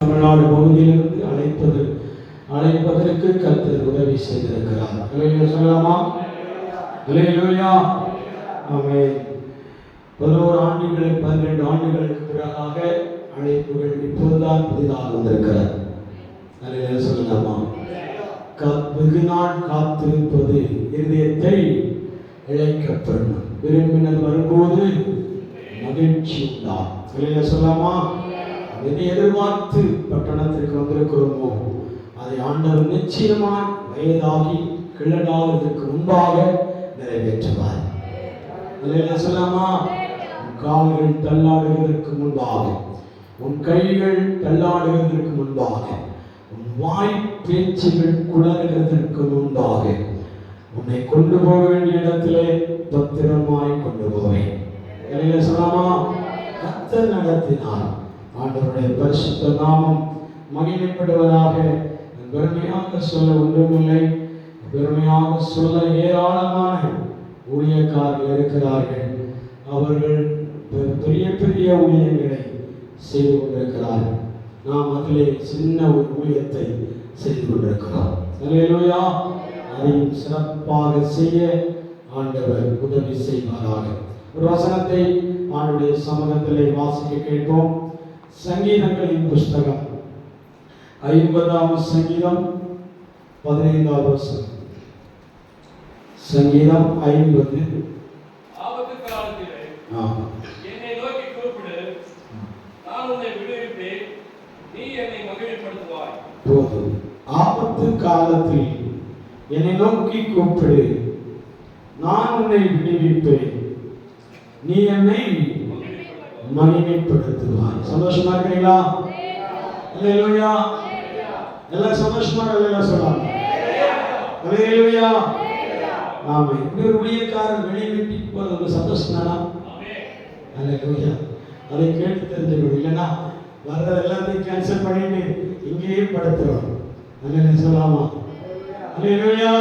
தமிழ்நாடு பகுதியிலிருந்து அழைப்பதற்கு கர்த்தர் உதவி செய்திருக்கிறார். அல்லேலூயா சொல்லலாமா? அல்லேலூயா. ஆமென். 11 ஆண்டுகளுக்கு 12 ஆண்டுகளுக்கு பிறகாக அழைப்புகள் இப்போதுதான் புதிதாக வந்திருக்கிறார். அல்லேலூயா சொல்லலாமா? வெகு நாள் காத்திருப்பது இருதயத்தை இழைக்கப்படும். விரும்பினது வரும்போது மகிழ்ச்சி உண்டாம். அல்லேலூயா சொல்லலாமா? எதை எதிர்பார்த்து பட்டணத்திற்கு வந்திருக்கிறோமோ அதை ஆண்டவர் நிச்சயமாய் வயதாகி கிழடாவதற்கு முன்பாக நிறைவேற்றுவார். அல்லேலூயா சொல்லலாமா? உன் கால்கள் தள்ளாடுவதற்கு முன்பாக, உன் கைகள் தள்ளாடுவதற்கு முன்பாக, உன் வாய் பேச்சுகள் குளறுவதற்கு முன்பாக உன்னை கொண்டு போக வேண்டிய இடத்திலே பத்திரமாய் கொண்டு போவேன். அல்லேலூயா சொல்லலாமா? கர்த்தர் நடத்தினார். ஆண்டவருடைய பரிசுத்த நாமம் மகிமைப்படுவதாக. பெருமையாக சொல்ல ஒன்றுமில்லை, பெருமையாக சொல்ல ஏராளமான ஊழியக்காரர்கள் இருக்கிறார்கள். அவர்கள் பெரிய பெரிய ஊழியங்களை செய்து கொண்டிருக்கிறார்கள். நாம் அதிலே சின்ன ஒரு ஊழியத்தை செய்து கொண்டிருக்கிறோம். அல்லேலூயா. அதையும் சிறப்பாக செய்ய ஆண்டவர் உதவி செய்வாராக. ஒரு வசனத்தை ஆண்டுடைய சமூகத்திலே வாசிக்க கேட்போம். சங்கீதங்களின் புஸ்தகம் 50ஆம் சங்கீதம் 15வது வசனம். சங்கீதம் 50. ஆபத்து காலத்திலே என்னை நோக்கி கூப்பிடு, நான் உன்னை விடுவிப்பேன், நீ என்னை மகிழ்ச்சிப்படுத்துவாய். போதும். ஆபத்து காலத்தில் என்னை நோக்கி கூப்பிடு, நான் உன்னை விடுவிப்பேன், நீ என்னை மகிமைப்படுத்துவாய். சந்தோஷமா இருக்கிறீங்களா? அல்லேலூயா. எல்லாம் சந்தோஷமா அல்லேலூயா சொல்லலாம். அல்லேலூயா. ஆமா. இப்படி ஒரு ஊழியக்காரர் வெளியே விட்டு போறது சந்தோஷம் தானா? அல்லேலூயா. அதை கேட்டு தெரிஞ்சுக்கணும். இல்லைன்னா வர்ற எல்லாத்தையும் கேன்சல் பண்ணிட்டு இங்கேயே படுத்துறோம். அல்லேலூயா சொல்லலாமா? அல்லேலூயா.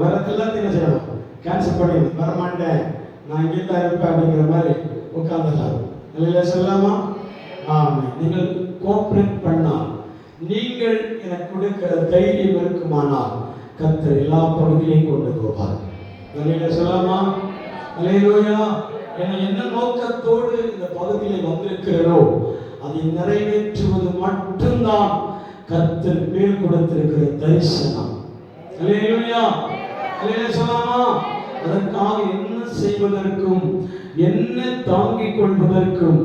வர்றது எல்லாத்தையும் என்ன செய்யணும்? கேன்சல் பண்ணிடணும். வரமாட்டேன், நான் இங்கே தான் இருப்பேன் அப்படிங்கிற மாதிரி உட்கார்ந்துடலாம். அல்லேலூயா சொல்லலாமா? ஆமாம். நீங்கள் கோஆப்ரேட் பண்ணால், நீங்கள் எனக்கு கொடுக்கிற தைரியம் இருக்குமானால் கர்த்தர் எல்லா பகுதியிலையும் கொண்டு போவார். அல்லேலூயா சொல்லலாமா? அல்லேலூயா. என்ன நோக்கத்தோடு இந்த பகுதியில் வந்திருக்கிறோ அதை நிறைவேற்றுவது மட்டும்தான் கர்த்தர் பேர் கொடுத்திருக்கிற தரிசனம். அல்லேலூயா. அல்லேலூயா சொல்லலாமா? அதற்காக என்ன செய்வதற்கும், என்ன தாங்கிக் கொள்வதற்கும்,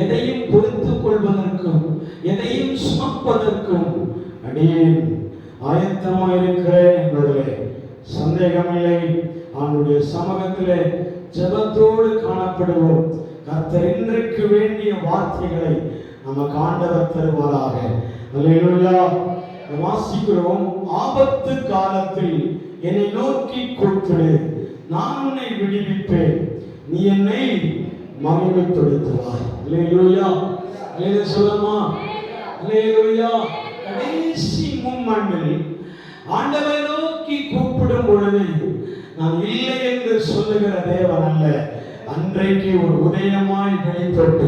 எதையும் பொறுத்துக் கொள்வதற்கும், எதையும் சுமப்பதற்கும் அடியேன் ஆயத்தமாயிருக்கிறேன் என்பதிலே சந்தேகமில்லை. அவனுடைய சமூகத்திலே ஜெபத்தோடு காணப்படுவோம். கர்த்தர் இன்றைக்கு வேண்டிய வார்த்தைகளை நமக்கு ஆண்டவர் தருவாராக. அல்லேலூயா. வாசிக்கிறோம். ஆபத்து காலத்தில் என்னை நோக்கி கூப்பிடு, நான் உன்னை விடுவிப்பேன், நீ என்னை மகிமைப்படுத்துவாய். அல்லேலூயா. அல்லேலூயா சொல்லலாமா? அல்லேலூயா. கடைசி மூமெண்டில் ஆண்டவரை நோக்கி கூப்பிடும் பொழுது நான் இல்லை என்று சொல்லுகிற தேவன் அல்ல. அன்றைக்கு ஒரு உதயமாய் வெளிப்பட்டு,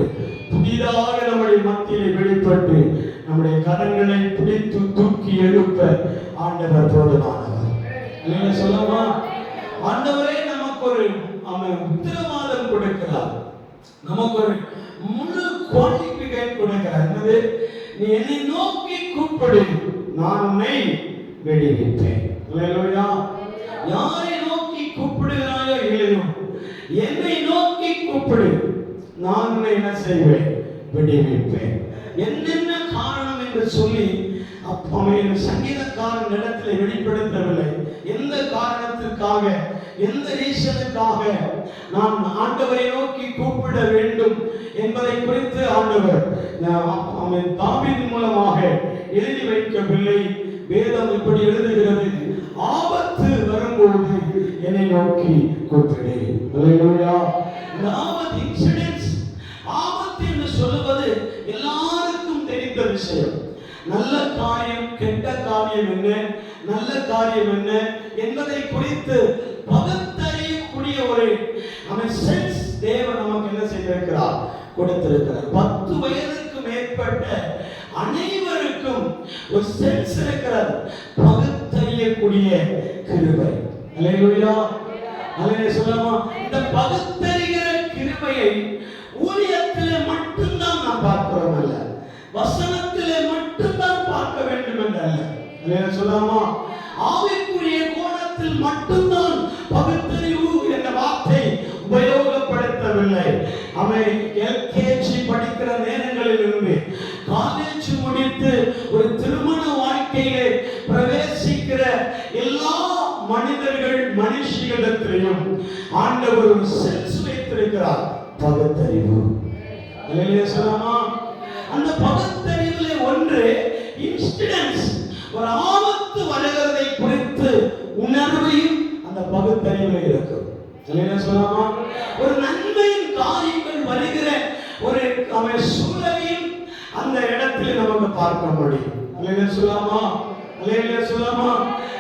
புதிதாக நம்முடைய மத்தியிலே வெளிப்பட்டு, நம்முடைய கரங்களை பிடித்து தூக்கி எழுப்ப ஆண்டவர் போதுமானவர். அல்லேலூயா சொல்லலாமா? ஆண்டவரே நமக்கு ஒரு உத்தரவாதம் கொடுக்கிறார், நமக்கு ஒரு முழு குவாலிஃபிகேஷன் கொடுக்கிறார். என்னது? நீ என்னை நோக்கி கூப்பிடு, நான் உன்னை விடுவிப்பேன். அல்லேலூயா. யாரை நோக்கி கூப்பிடுகிறாயோ இல்லையோ, என்னை நோக்கி கூப்பிடு, நான் உன்னை என்ன செய்வேன்? விடுவிப்பேன். என்னென்ன காரணம் என்று சொல்லி அவன் சங்கீதக்காரன் இடத்துல வெளிப்படுத்தவில்லை. எந்த காரணத்திற்காக, எந்த ரீசனுக்காக நாம் ஆண்டவரை நோக்கி கூப்பிட வேண்டும் என்பதை குறித்து ஆண்டவர் அவன் தாவீது மூலமாக எழுதி வைக்கவில்லை. வேதம் இப்படி எழுதுகிறது, ஆபத்து வரும்போது என்னை நோக்கி கூப்பிடு. அல்லேலூயா. இந்த ஆபத்து இன்சிடென்ட்ஸ், ஆபத்து என்று சொல்லுவது எல்லாருக்கும் தெரிந்த விஷயம். நல்ல காரியம், கெட்ட காரியம் என்ன, நல்ல காரியம் என்ன என்பதை குறித்து பகுத்தறியக்கூடிய ஒரு சென்ஸ் தேவன் நமக்கு என்ன செய்திருக்கிறார்? கொடுத்திருக்கிறார். 10 வயதுக்கு மேற்பட்ட அனைவருக்கும் ஒரு சென்ஸ் இருக்கிறது, பகுத்தறியக்கூடிய கிருபை. அல்லேலூயா, அல்லேலூயா சொல்லலாமா? இந்த பகுத்தறிகிற கிருபையை ஊழியத்திலே மட்டும்தான் நாம் பார்க்கிறோம் அல்ல, வசனத்திலே மட்டும்தான் பார்க்க வேண்டும் என்று அல்ல. அல்லேலூயா சொல்லலாமா? ஆவிக்குரிய கோணத்தில் மட்டும்தான் பகுத்தறிவு என்ற வார்த்தை உபயோகப்படுத்தவில்லை. அவன் எல்கேஜி படிக்கிற நேரங்களில் இருந்து காலேஜ் முடித்து ஒரு திருமண வாழ்க்கையிலே பிரவேசிக்கிற எல்லா மனுஷிகளிடத்திலும் ஆண்டவர் ஒரு சென்ஸ் வைத்திருக்கிறார், பகுத்தறிவு. அல்லேலூயா சொல்லலாமா? அந்த பகுத்தறிவிலே ஒன்று இன்சிடென்ட்ஸ், ஒரு ஆபத்து வருகிறதை குறித்து உணர்வையும் அந்த பகுத்தறிவில் இருக்கும். சொல்லலாமா? ஒரு நன்மையின் காரியங்கள் வருகிற ஒரு சூழலையும் அந்த இடத்தில் நமக்கு பார்க்க முடியும். சொல்லலாமா? சொல்லலாமா?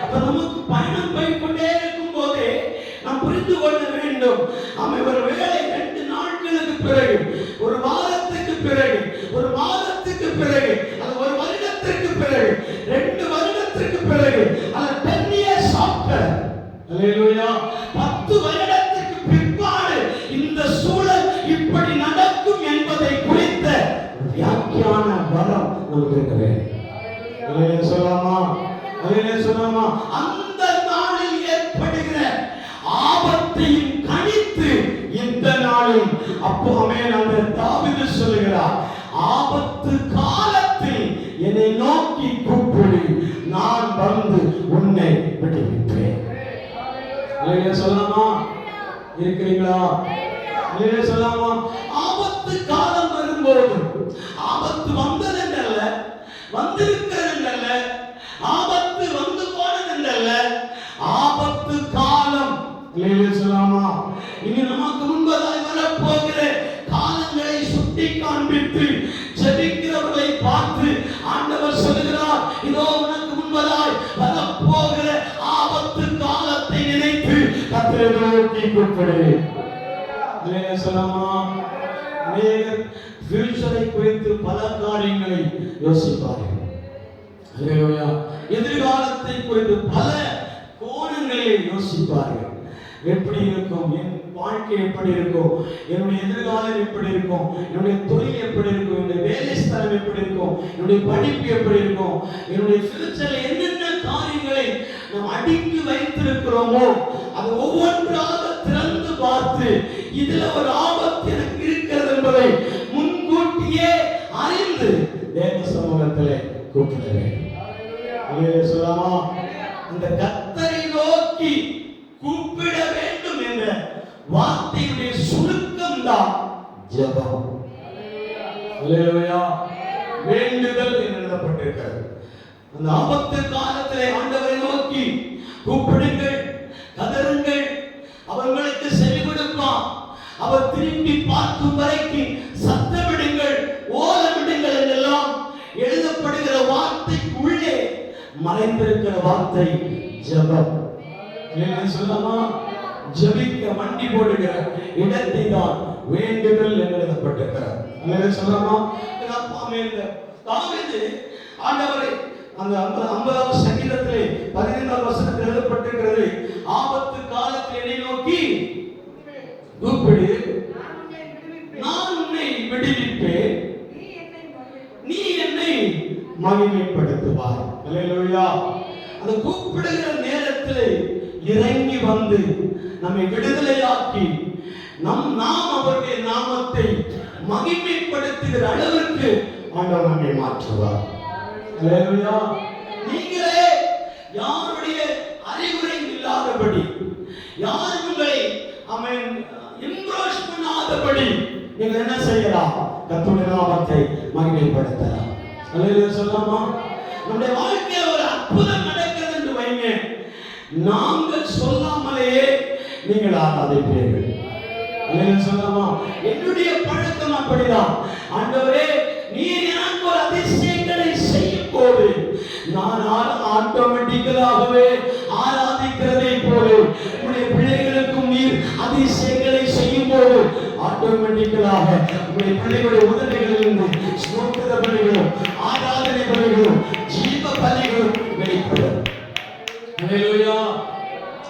அப்ப நமக்கு பயணம் போய்கொண்டே இருக்கும் போதே நாம் புரிந்து கொள்ள வேண்டும், ஒரு வேளை 2 நாட்களுக்கு பிறகு, ஒரு வாரத்துக்கு பிறகு, ஒரு மாதத்துக்கு பிறகு, அது ஒரு வருடத்திற்கு பிறகு, 2 வருடத்திற்கு பிறகு, அது 10 years after, அல்லேலூயா, 10 வருடத்துக்கு பிற்பாடு இந்த சூழல் இப்படி நடக்கும் என்பதை குறித்த வியாக்கியான வரம் நமக்கு இருக்கிறது. அல்லேலூயா சொல்லலாமா? அல்லேலூயா சொல்லலாமா? அந்த நாளில் ஏற்படுகிற ஆபத்தையும் கணித்து இந்த நாளில் அப்போ அந்த தாவீது சொல்லுகிறார், ஆபத்து காலத்தில் என்னை நோக்கி கூப்பிடு, நான் வந்து உன்னை விடுவிப்பேன். அல்லேலூயா சொல்லலாமா? இருக்கிறீங்களா? அல்லேலூயா சொல்லலாமா? ஆபத்து காலம் வரும்போது, ஆபத்து வந்ததென்றல்ல, வந்திருக்கிறதென்றல்ல, ஆபத்து வந்து போனதென்றல்ல, ஆபத்து காலம். அல்லேலூயா சொல்லலாமா? இனி நமக்கு முன்பதாய் வரப்போகிற காலங்களை சுட்டி காண்பித்து ஜெபிக்கிறவர்களை பார்த்து ஆண்டவர் சொல்கிறார், இதோ உனக்கு முன்பதாய் வரப்போகிற ஆபத்து காலத்தை நினைத்து கர்த்தரை நோக்கி கூப்பிடு. அல்லேலூயா சொல்லலாமா? அநேகர் ஃபியூச்சரை குறித்து பல காரியங்களை யோசிப்பார்கள். அல்லேலூயா, எதிர்காலத்தை குறித்து பல கோணங்களை யோசிப்பார்கள். எப்படி இருக்கும், என் வாழ்க்கை எப்படி இருக்கும், என்னுடைய எதிர்காலம் எப்படி இருக்கும், என்னுடைய தொழில் எப்படி இருக்கும், என்னுடைய வேலை ஸ்தலம் எப்படி இருக்கும், என்னுடைய படிப்பு எப்படி இருக்கும், என்னுடைய ஃபியூச்சர்ல என்னென்ன காரியங்களை நாம் அடுக்கி வைத்திருக்கிறோமோ அது ஒவ்வொன்றாக திறந்து பார்த்து இதுல ஒரு ஆபத்து எனக்கு இருக்கிறது என்பதை முன்கூட்டியே அறிந்து தேவ சமூகத்திலே கூப்பிட வேண்டும். அல்லேலூயா சொல்லலாமா? அந்த கர்த்தரை நோக்கி கூப்பிட வேண்டும் என்ற வார்த்தையுடைய சுருக்கம் தான் ஜெபம். அல்லேலூயா, வேண்டுதல் என்று எழுதப்பட்டிருக்கிறது. அந்த ஆபத்து காலத்திலே ஆண்டவரை நோக்கி கூப்பிடுங்கள், கதறுங்கள், அவர்களுக்கு செவி கொடுப்பார். அவர் திரும்பி பார்க்கும் வரைக்கும் சத்தமிடுங்கள், ஓலமிடுங்கள் என்றெல்லாம் எழுதப்படுகிற வார்த்தைக்குள்ளே மறைந்திருக்கிற வார்த்தை ஜெபம். சொல்லலாமா? ஜெபிக்க மண்டி போடுகிற இடத்தை தான் வேண்டுதல் என்று எழுதப்பட்டிருக்கிறார். சொல்லலாமா? தாவீது ஆண்டவரை அந்த 50வது சங்கீதத்திலே 15வது வசனத்தில் எழுதப்பட்டிருக்கிறது, ஆபத்து காலத்தில் என்னை நோக்கி கூப்பிடு, நான் உன்னை விடுவிப்பேன், நீ என்னை மகிமைப்படுத்துவாய். அல்லேலூயா. அந்த கூப்பிடுகிற நேரத்தில் இறங்கி வந்து நம்மை விடுதலையாக்கி நாம் அவருடைய நாமத்தை மகிமைப்படுத்துகிற அளவிற்கு ஆண்டவர் நம்மை மாற்றுவார். அல்லேலூயா. நீங்களே யாருடைய அறிவுரை இல்லாதபடி, யார் உங்களை இம்ப்ரெஸ் பண்ணாதபடி நீங்கள் என்ன செய்யலாம்? கர்த்தருடைய நாமத்தை மகிமைப்படுத்தலாம். அல்லேலூயா சொல்லலாமா? நம்முடைய வாழ்க்கையில் ஒரு அற்புதம் நடக்கிறது என்று வைங்க, நாங்கள் சொல்லாமலேயே நீங்கள் ஆராதிப்பீர்கள். அல்லேலூயா சொல்லலாமா? என்னுடைய பழக்கம் அப்படிதான். ஆண்டவரே, நீர் எனக்கு ஒரு அதிசயங்களை செய்யும் போது நான் ஆட்டோமேட்டிக்கலாகவே ஆராதிக்கிறதை போல உடைய பிள்ளைகளுக்கும் நீர் அதிசயங்களை செய்யும் போது ஆட்டோமேட்டிக்கலாக உங்களுடைய பிள்ளைகளுடைய உதவிகளிலிருந்து ஸ்தோத்திர பலிகளும் ஆராதனை பலிகளும் ஜீவ பலிகளும் வெளிப்படும். அல்லேலூயா,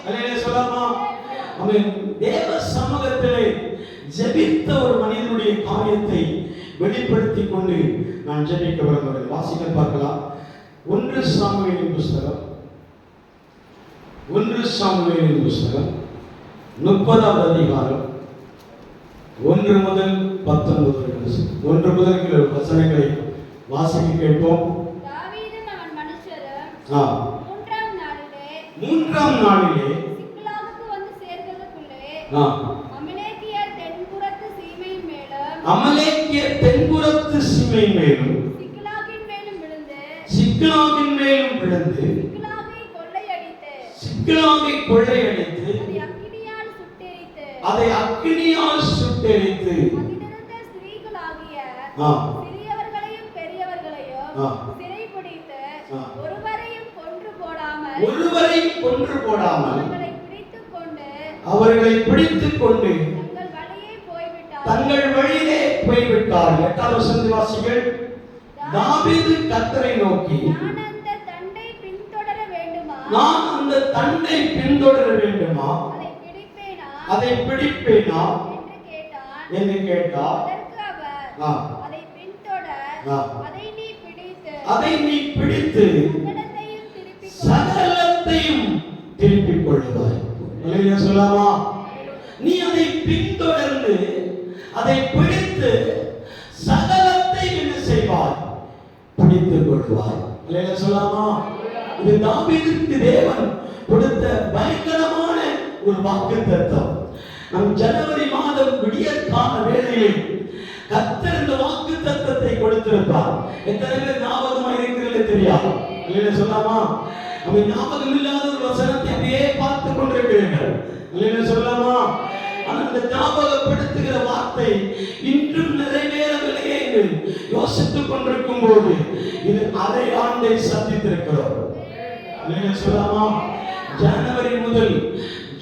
அல்லேலூயா சொல்லலாமா? அவன் தேவ சமூகத்திலே ஜெபித்த ஒரு மனிதனுடைய காரியத்தை வெளிப்படுத்தி கொண்டு நான் ஜெபிக்க விரும்புகிறேன். வாசிக்க பார்க்கலாம். 1 சாமுவேலின் புஸ்தகம் 30வது அதிகாரம் 1 முதல் 19 1 முதல் வசனங்களை வாசிக்க கேட்போம். தாவீதும் அவன் மனுஷரும் மூன்றாம் நாளிலே சிக்லாகுக்கு வந்து சேர்கிறதுக்குள்ளே அமலேக்கியர் தென்புறத்து சீமையின் மேலும் சிக்லாகின் மேலும் விழுந்து சிக்லாகை கொள்ளையடித்து அதை அக்கினியால் சுட்டெரித்து அதிலிருந்த ஸ்திரீகளாகிய சிறியவர்களையும் பெரியவர்களையும் சிறைபிடித்து ஒருவரையும் கொன்று போடாமல் அவர்களை பிடித்துக் கொண்டு தங்கள் வழியே போய்விட்டார்கள். 8வது வசனத்தை வாசிங்கள். தாவீது கர்த்தரை நோக்கி, நான் அந்த தண்டை பின்தொடர வேண்டுமா அதை பிடிப்பேனா என்று கேட்டார். அதை நீ பிடித்து சகலத்தையும் திருப்பிக் கொள்வாய். அல்லேலூயா சொல்லலாமா? நீ அதை பின்தொடர்ந்து அதை பிடித்து சகலத்தை என்ன செய்வாய்? பிடித்துக் கொள்வாய். அல்லேலூயா சொல்லலாமா? இது தாவீதுக்கு தேவன் கொடுத்த பயங்கரமான ஒரு வாக்குத்தத்தம். நம் ஜனவரி மாதம் விடியற்கால வேளையில் கர்த்தர் இந்த வாக்குத்தத்தத்தை கொடுத்திருப்பார். எத்தனை பேர் ஞாபகமாக இருக்கிறது தெரியாது. அல்லேலூயா சொல்லலாமா? நம்ம ஞாபகம் இல்லாத ஒரு வசனத்தை அப்படியே பார்த்து கொண்டிருக்கிறீர்கள். அல்லேலூயா சொல்லலாமா? ஆனால் இந்த ஞாபகப்படுத்துகிற வார்த்தை இன்றும் நிறைவேறவில்லையே என்று யோசித்துக் கொண்டிருக்கும் போது இது அரை ஆண்டை சந்தித்திருக்கிறோம். அல்லேலூயா சொல்லலாமா? ஜனவரி முதல்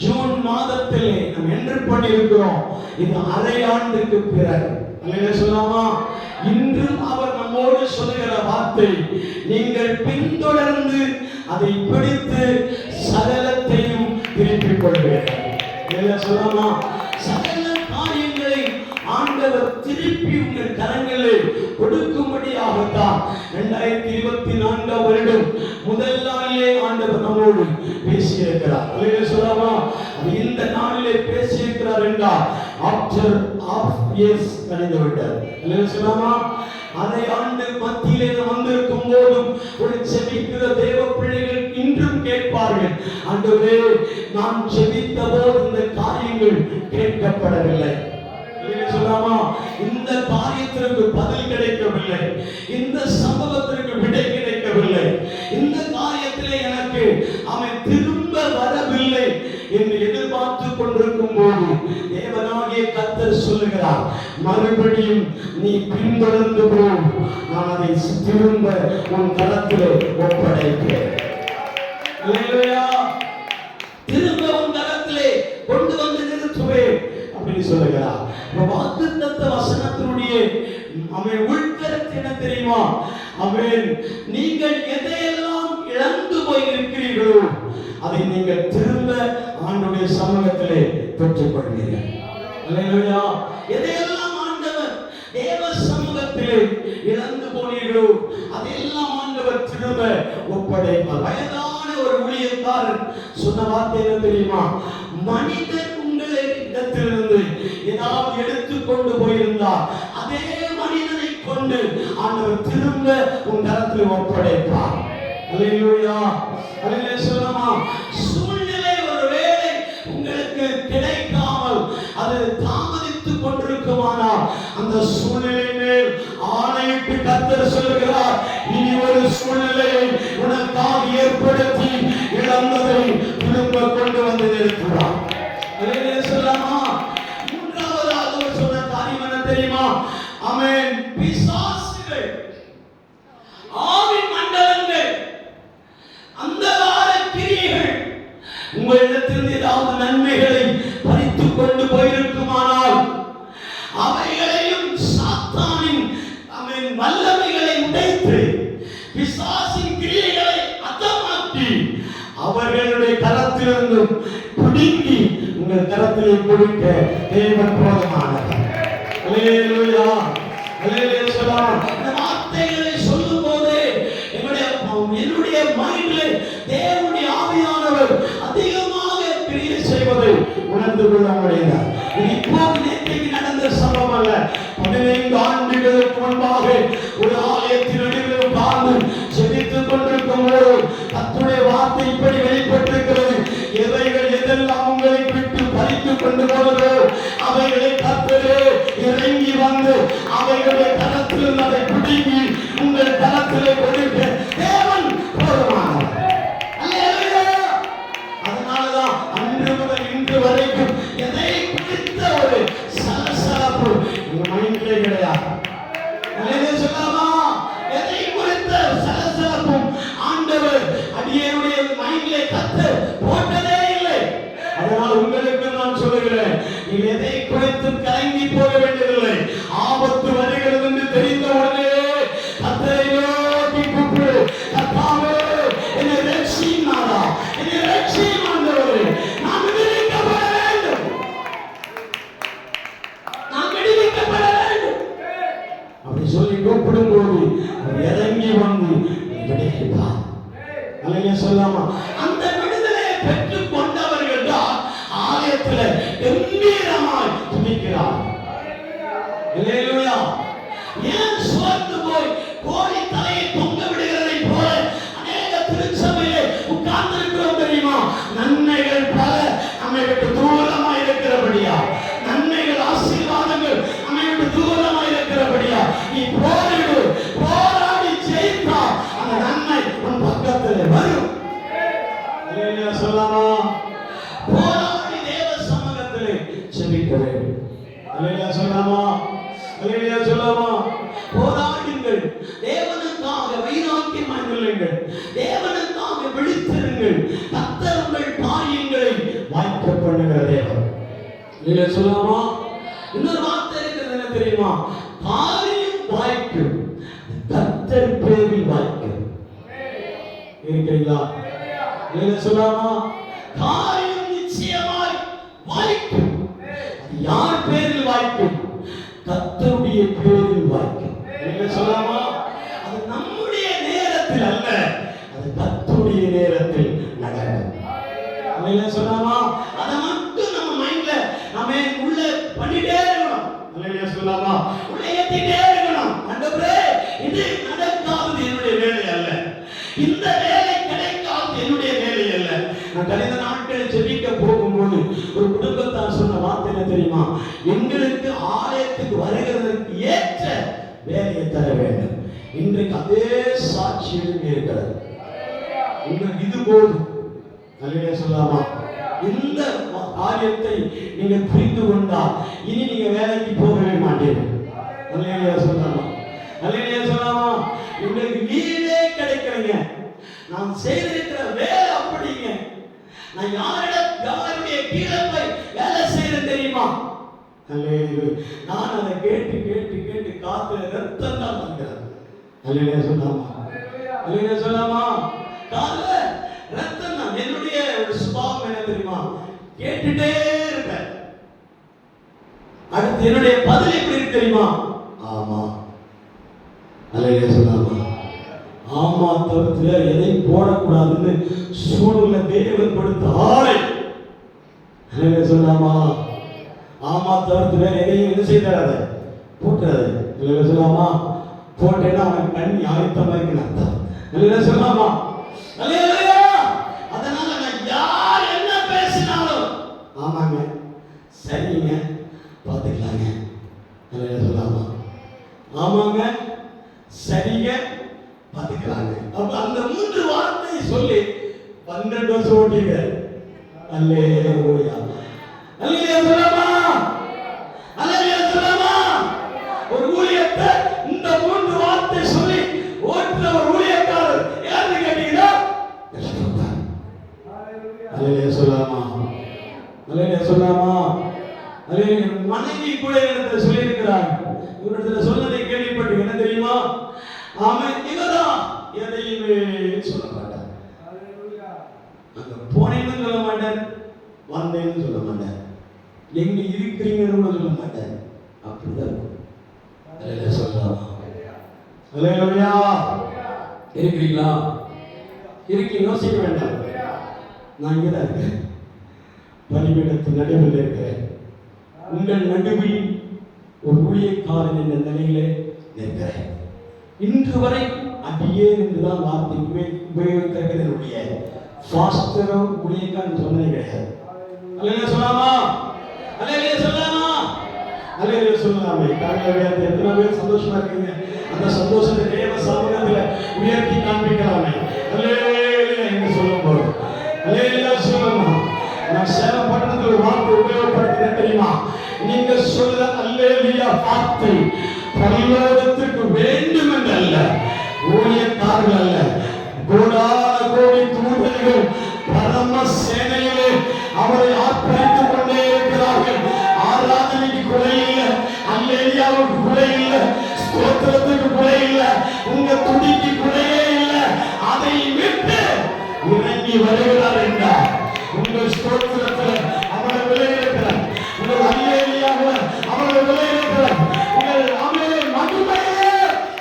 ஜூன் மாதத்திலே நாம் என்று பண்ணியிருக்கிறோம். இது அரை ஆண்டுக்கு பிறகு. அல்லேலூயா சொல்லலாமா? இன்றும் அவர் நம்மோடு சொல்லுகிற வார்த்தை, நீங்கள் பின்தொடர்ந்து அதை பிடித்து சகலத்தையும் திருப்பிக் கொள்வீர்கள். அல்லேலூயா சொல்லலாமா? சகல காரியங்களை ஆண்டவர் திருப்பி உங்கள் கரங்களில் கொடுக்கும்படியாகத்தான் 2024 வருடம் முதல் நாளிலே ஆண்டவர் நம்மோடு பேசியிருக்கிறார். அல்லேலூயா சொல்லலாமா? இந்த நாளிலே பேசியிருக்கிறார் என்றால் ஆஃப்டர் ஆஃப் இயர்ஸ் கழிந்துவிட்டார். அல்லேலூயா சொல்லலாமா? அரை ஆண்டு மத்தியிலே வந்திருக்கும் போதும் ஒரு ஜெபிக்கிற தேவ பிள்ளைகள் இன்றும் கேட்பார்கள், ஆண்டவரே நான் ஜெபித்த போது இந்த காரியங்கள் கேட்கப்படவில்லை. சொல்லலாமா? இந்த காரியத்திற்கு பதில் கிடைக்கவில்லை, இந்த சம்பவத்திற்கு விடை கிடைக்கவில்லை, இந்த காரியத்திலே எனக்கு அவன் திரும்ப வரவில்லை என்று எதிர்பார்த்து கொண்டிருக்கும் போது தேவனாகிய கர்த்தர் சொல்லுகிறார், மறுபடியும் நீ பின்தொடர்ந்து போ, நான் அதை திரும்ப உன் கரத்திலே ஒப்படைப்பேன். அல்லேலூயா! திரும்ப உன் கரத்திலே கொண்டு வந்து நிறுத்துவேன் அப்படின்னு சொல்லுகிறார். வாக்குத்தத்த வசனத்தினுடைய அவன் உள்கருத்து என்ன தெரியுமா? அவன் நீங்கள் எதையெல்லாம் இழந்து போய் இருக்கிறீர்களோ அதை நீங்கள் திரும்ப ஆண்டவருடைய சமூகத்திலே பெற்றுக் கொள்வீர்கள். அல்லேலூயா! எதையெல்லாம் ஆண்டவர் தேவ சமூகத்திலே இழந்து போனீர்களோ அதையெல்லாம் ஆண்டவர் திரும்ப ஒப்படைப்பார். வயதான ஒரு ஊழியக்காரன் சொன்ன வார்த்தை என்ன தெரியுமா? மனிதன் இடத்திலிருந்து ஏதாவது எடுத்துக் கொண்டு போயிருந்தார், அதே மனிதனை கொண்டு ஆண்டவர் திரும்ப உன் கரத்தில் ஒப்படைப்பார். அல்லேலூயா! அல்லேலூயா சொல்லலாமா? சூழ்நிலை ஒருவேளை உங்களுக்கு கிடைக்காமல் அது தாமதித்துக் கொண்டிருக்குமானால் அந்த சூழ்நிலை மேல் ஆணையிட்டு கர்த்தர் சொல்லுகிறார், இனி ஒரு சூழ்நிலையை உனக்காக ஏற்படுத்தி இழந்ததை திரும்ப கொண்டு வந்து நிறுத்துவார். மூன்றாவதாக அவர் சொன்ன காரியம் என்ன தெரியுமா? ஆமென். பிசாசுகள், ஆவி மண்டலங்கள், அந்தகார கிரியைகள் உங்களிடத்தில் ஏதாவது நன்மைகளை பறித்துக் கொண்டு போயிருக்குமானால் பிசாசின் கிரியைகளை அத்தமாக்கி அவர்களுடைய கரத்திலிருந்து பிடுங்கி உங்கள் கரத்திலே கொடுக்க தேவன் போதுமானவர். அல்லேலூயா, அல்லேலூயா சொல்லலாம். இந்த வார்த்தைகளை சொல்லும் போது என்னுடைய மைண்ட்ல தேவனுடைய ஆவியானவர் அதிகமாக கிரியை செய்வதை உணர்ந்து கொள்ள முடியாது. இப்போது நேற்றைக்கு நடந்த சம்பவம் அல்ல. 15 ஆண்டுகளுக்கு முன்பாக ஒரு ஆலயத்தின் நடுவில் உட்கார்ந்து ஜெபித்துக் கொண்டிருக்கும் போது கர்த்தருடைய வார்த்தை இப்படி வெளிப்பட்டிருக்கிறது. எவைகள் எதெல்லாம் உங்களை விட்டு பறித்துக் கொண்டு போனதோ அவைகளை கர்த்தரே இறங்கி வந்து அவைகளுடைய கரத்தில் அதை பிடுங்கி உங்கள் கரத்திலே கொடுக்க தேவன் போதுமானவர். அல்லேலூயா. அதனாலதான் அன்று முதல் இன்று வரைக்கும் எதை குறித்த ஒரு சலசலப்பு உங்க மைண்ட்லே கிடையாது. அல்லேலூயா சொல்லலாமா? எதை குறித்த சலசலப்பும் ஆண்டவர் அடியேனுடைய மைண்ட்லே கர்த்தர் போட்டதே இல்லை. அதனால் உங்களுக்கு நான் சொல்லுகிறேன், நீ எதை குறித்து கலங்கி போக வேண்டியதில்லை. ஆபத்து வருகிறது என்று தெரிந்த உடனே கர்த்தரை நோக்கி கூப்பிடு. கர்த்தாவே, என்னை ரட்சியும் நாதா, என்னை ரட்சியும் ஆண்டவரே, நான் விடுவிக்கப்பட வேண்டும், நான் விடுவிக்கப்பட வேண்டும் அப்படி சொல்லி கூப்பிடும் போது அவர் இறங்கி வந்து விடுவிப்பார். அல்லேலூயா சொல்லாமா? அந்த விடுதலையை பெற்றுக் கொண்டவர்கள் தான் ஆலயத்தில் கம்பீரமாய் துணிக்கிறார். அல்லேலூயா. ஏன் சோர்ந்து போய் கோழி தலையை தொங்க விடுகிறதை போல அநேக திருச்சபையிலே உட்கார்ந்து இருக்கிறோம் தெரியுமா? நன்மைகள் பல நம்மை விட்டு தூரமா இருக்கிறபடியா, நன்மைகள் ஆசீர்வாதங்கள் நம்மை விட்டு தூரமா இருக்கிறபடியா நீ போரிடு, போராடி ஜெயித்தா அந்த நன்மை உன் பக்கத்தில் வரும். அல்லேலூயா சொல்லாமா? போராடி தேவ சமூகத்திலே ஜெபிக்க வேண்டும். அல்லேலூயா சொல்லாமா? அல்லேலூயா சொல்லாமா? போராடுங்கள், தேவனுக்காக வைராக்கியமாய் நில்லுங்கள், தேவனுக்காக விழித்திருங்கள். கர்த்தர் உங்கள் காரியங்களை வாய்க்க பண்ணுகிற தேவன். அல்லேலூயா சொல்லாமா? இன்னொரு வார்த்தை இருக்கிறது, என்ன தெரியுமா? காரியம் வாய்க்கும், கர்த்தர் பேரில் வாய்க்கும். இருக்கிறீங்களா? அல்லேலூயா சொல்லாமா? காரியம் நிச்சயமாய் வாய்க்கும். அது யார் பேரில் வாய்க்கும்? கர்த்தருடைய பேரில் வாய்க்கும். என்ன சொல்லாமா? அது நம்முடைய நேரத்தில் அல்ல, அது கர்த்தருடைய நேரத்தில் நடக்கும். என்ன சொல்லாமா? அதை மட்டும் நம்ம மைண்ட்ல நாம உள்ள பண்ணிட்டே இருக்கணும். அல்லேலூயா சொல்லாமா? உள்ள ஏத்திட்டே இருக்கணும். ஆண்டவரே, இது நடக்காதது என்னுடைய வேலை அல்ல, இந்த வேலை கிடைக்காதது என்னுடைய வேலை அல்ல. நான் கடந்த நாட்களில் ஜெபிக்க போகும்போது ஒரு குடும்பத்தார் சொன்ன வார்த்தை என்ன தெரியுமா? எங்களுக்கு ஆலயத்துக்கு வருகிறதற்கு ஏற்ற வேலையை தர வேண்டும். இன்றைக்கு அதே சாட்சியும் இருக்கிறது. உங்களுக்கு இது போதும். அல்லேலூயா சொல்லாமா? இந்த காரியத்தை நீங்க புரிந்து கொண்டால் இனி நீங்க வேலைக்கு போகவே மாட்டீர்கள். அல்லேலூயா சொல்லாமா? அல்லேலூயா சொல்லாமா? உங்களுக்கு வீடே கிடைக்கலைங்க, நான் செய்திருக்கிற வேலை அப்படிங்க, நான் யாருடைய கீழே போய் வேலை செய்யறேன் தெரியுமா? அல்லேலூயா. நான் அதை கேட்டு கேட்டு கேட்டு காத்துல ரத்தம் தான் வந்தது. அல்லேலூயா சொல்லாமா? அல்லேலூயா சொல்லாமா? காதுல ரத்தம் தான். என்னுடைய ஒரு சுபாவம் என்ன தெரியுமா? கேட்டுட்டே இருப்பேன். அடுத்து என்னுடைய பதில் எப்படி இருக்கு தெரியுமா? ஆமா. அல்லேலூயா சொல்லாமா? ஆமா தவிர எதை போடக்கூடாதுன்னு சூழல தேவன் கொடுத்த ஆளை. அல்லேலூயா சொல்லாமா? ஆமா தவிர எதையும் இது செய்தாத போட்டுறாது. அல்லேலூயா சொல்லாமா? போட்டேன்னா அவனுக்கு கண் ஆயத்தமா இருக்குன்னு அர்த்தம். அல்லேலூயா சொல்லாமா? அல்லேலூயா. அதனால நான் யார் என்ன பேசினாலும் ஆமாங்க, சரிங்க, பார்த்துக்கலாங்க. அல்லேலூயா சொல்லாமா? ஆமாங்க, சரிங்க, பார்த்துக்கலாங்க. அப்ப அந்த 3 வார்த்தையை சொல்லி 12 வருஷம் ஓட்டிங்க. அல்லேலூயா. அல்லேலூயா சொல்லாமா? அல்லேலூயா சொல்லாமா? ஒரு ஊழியத்தை இந்த 3 வார்த்தை சொல்லி ஓட்டுற ஒரு ஊழியக்காரர் யாரு கேட்டீங்கன்னா அல்லேலூயா சொல்லாமா? அல்லேலூயா சொல்லாமா? அல்லேலூயா. மனைவி கூட இடத்துல சொல்லி இருக்கிறார். இவரிடத்துல சொன்னதை கேள்விப்பட்டு என்ன தெரியுமா? ஆமென், இவரா என் அங்க போனேன்னு சொல்ல மாட்டார், வந்தேன்னு சொல்ல மாட்டார், எங்க இருக்கிறீங்கன்னு கூட சொல்ல மாட்டார். அப்படிதான் சொல்லலாம். அல்லேலூயா. இருக்கிறீங்களா? இருக்கீங்க, யோசிக்க வேண்டாம். நான் இங்கே தான் இருக்கேன், பலிபீடத்தின் நடுவில் இருக்கிறேன். உங்கள் நடுவில் ஒரு ஊழியக்காரன் என்ற நிலையிலே இருக்கிறேன். இன்று வரை அடியே என்றுதான் வார்த்தை உபயோகிக்கிறது. என்னுடைய ஃபாஸ்டரோ ஊழியக்காரன் சொன்னதே கிடையாது. அல்லேலூயா சொல்லாமா? அல்லேலூயா சொல்லாமா? அல்லேலூயா சொல்லாமே. காலையில எத்தனை பேர் சந்தோஷமா இருக்கீங்க? அந்த சந்தோஷத்தை தேவ சமூகத்தில் உயர்த்தி காண்பிக்கலாமே. அல்லேலூயா என்று சொல்லும்போது அல்லேலூயா சொல்லணும். நான் சேலம் பட்டணத்தில் ஒரு வார்த்தை உபயோகப்படுத்தினேன் தெரியுமா? நீங்க சொல்ற அல்லேலூயா வார்த்தை பரலோகத்துக்கு வேண்டும் என்று அல்ல, ஊழியக்காரர்கள் அல்ல, கோடான கோடி தூதர்கள் பரம சேனையிலே அவரை ஆர்ப்பரித்துக் கொண்டே இருக்கிறார்கள். ஆராதனைக்கு குறை இல்லை, அல்லேலூயாவுக்கு குறை இல்லை, ஸ்தோத்திரத்துக்கு குறை இல்லை, உங்க துதிக்கு குறையே இல்லை. அதை விட்டு இறங்கி வருகிறார் என்றார். உங்கள் ஸ்தோத்திரத்தில் அவரை விளையிருக்கிறார், உங்கள் அல்லேலூயாவில் அவரை விளையிருக்கிறார், உங்கள் அமே மகிமையே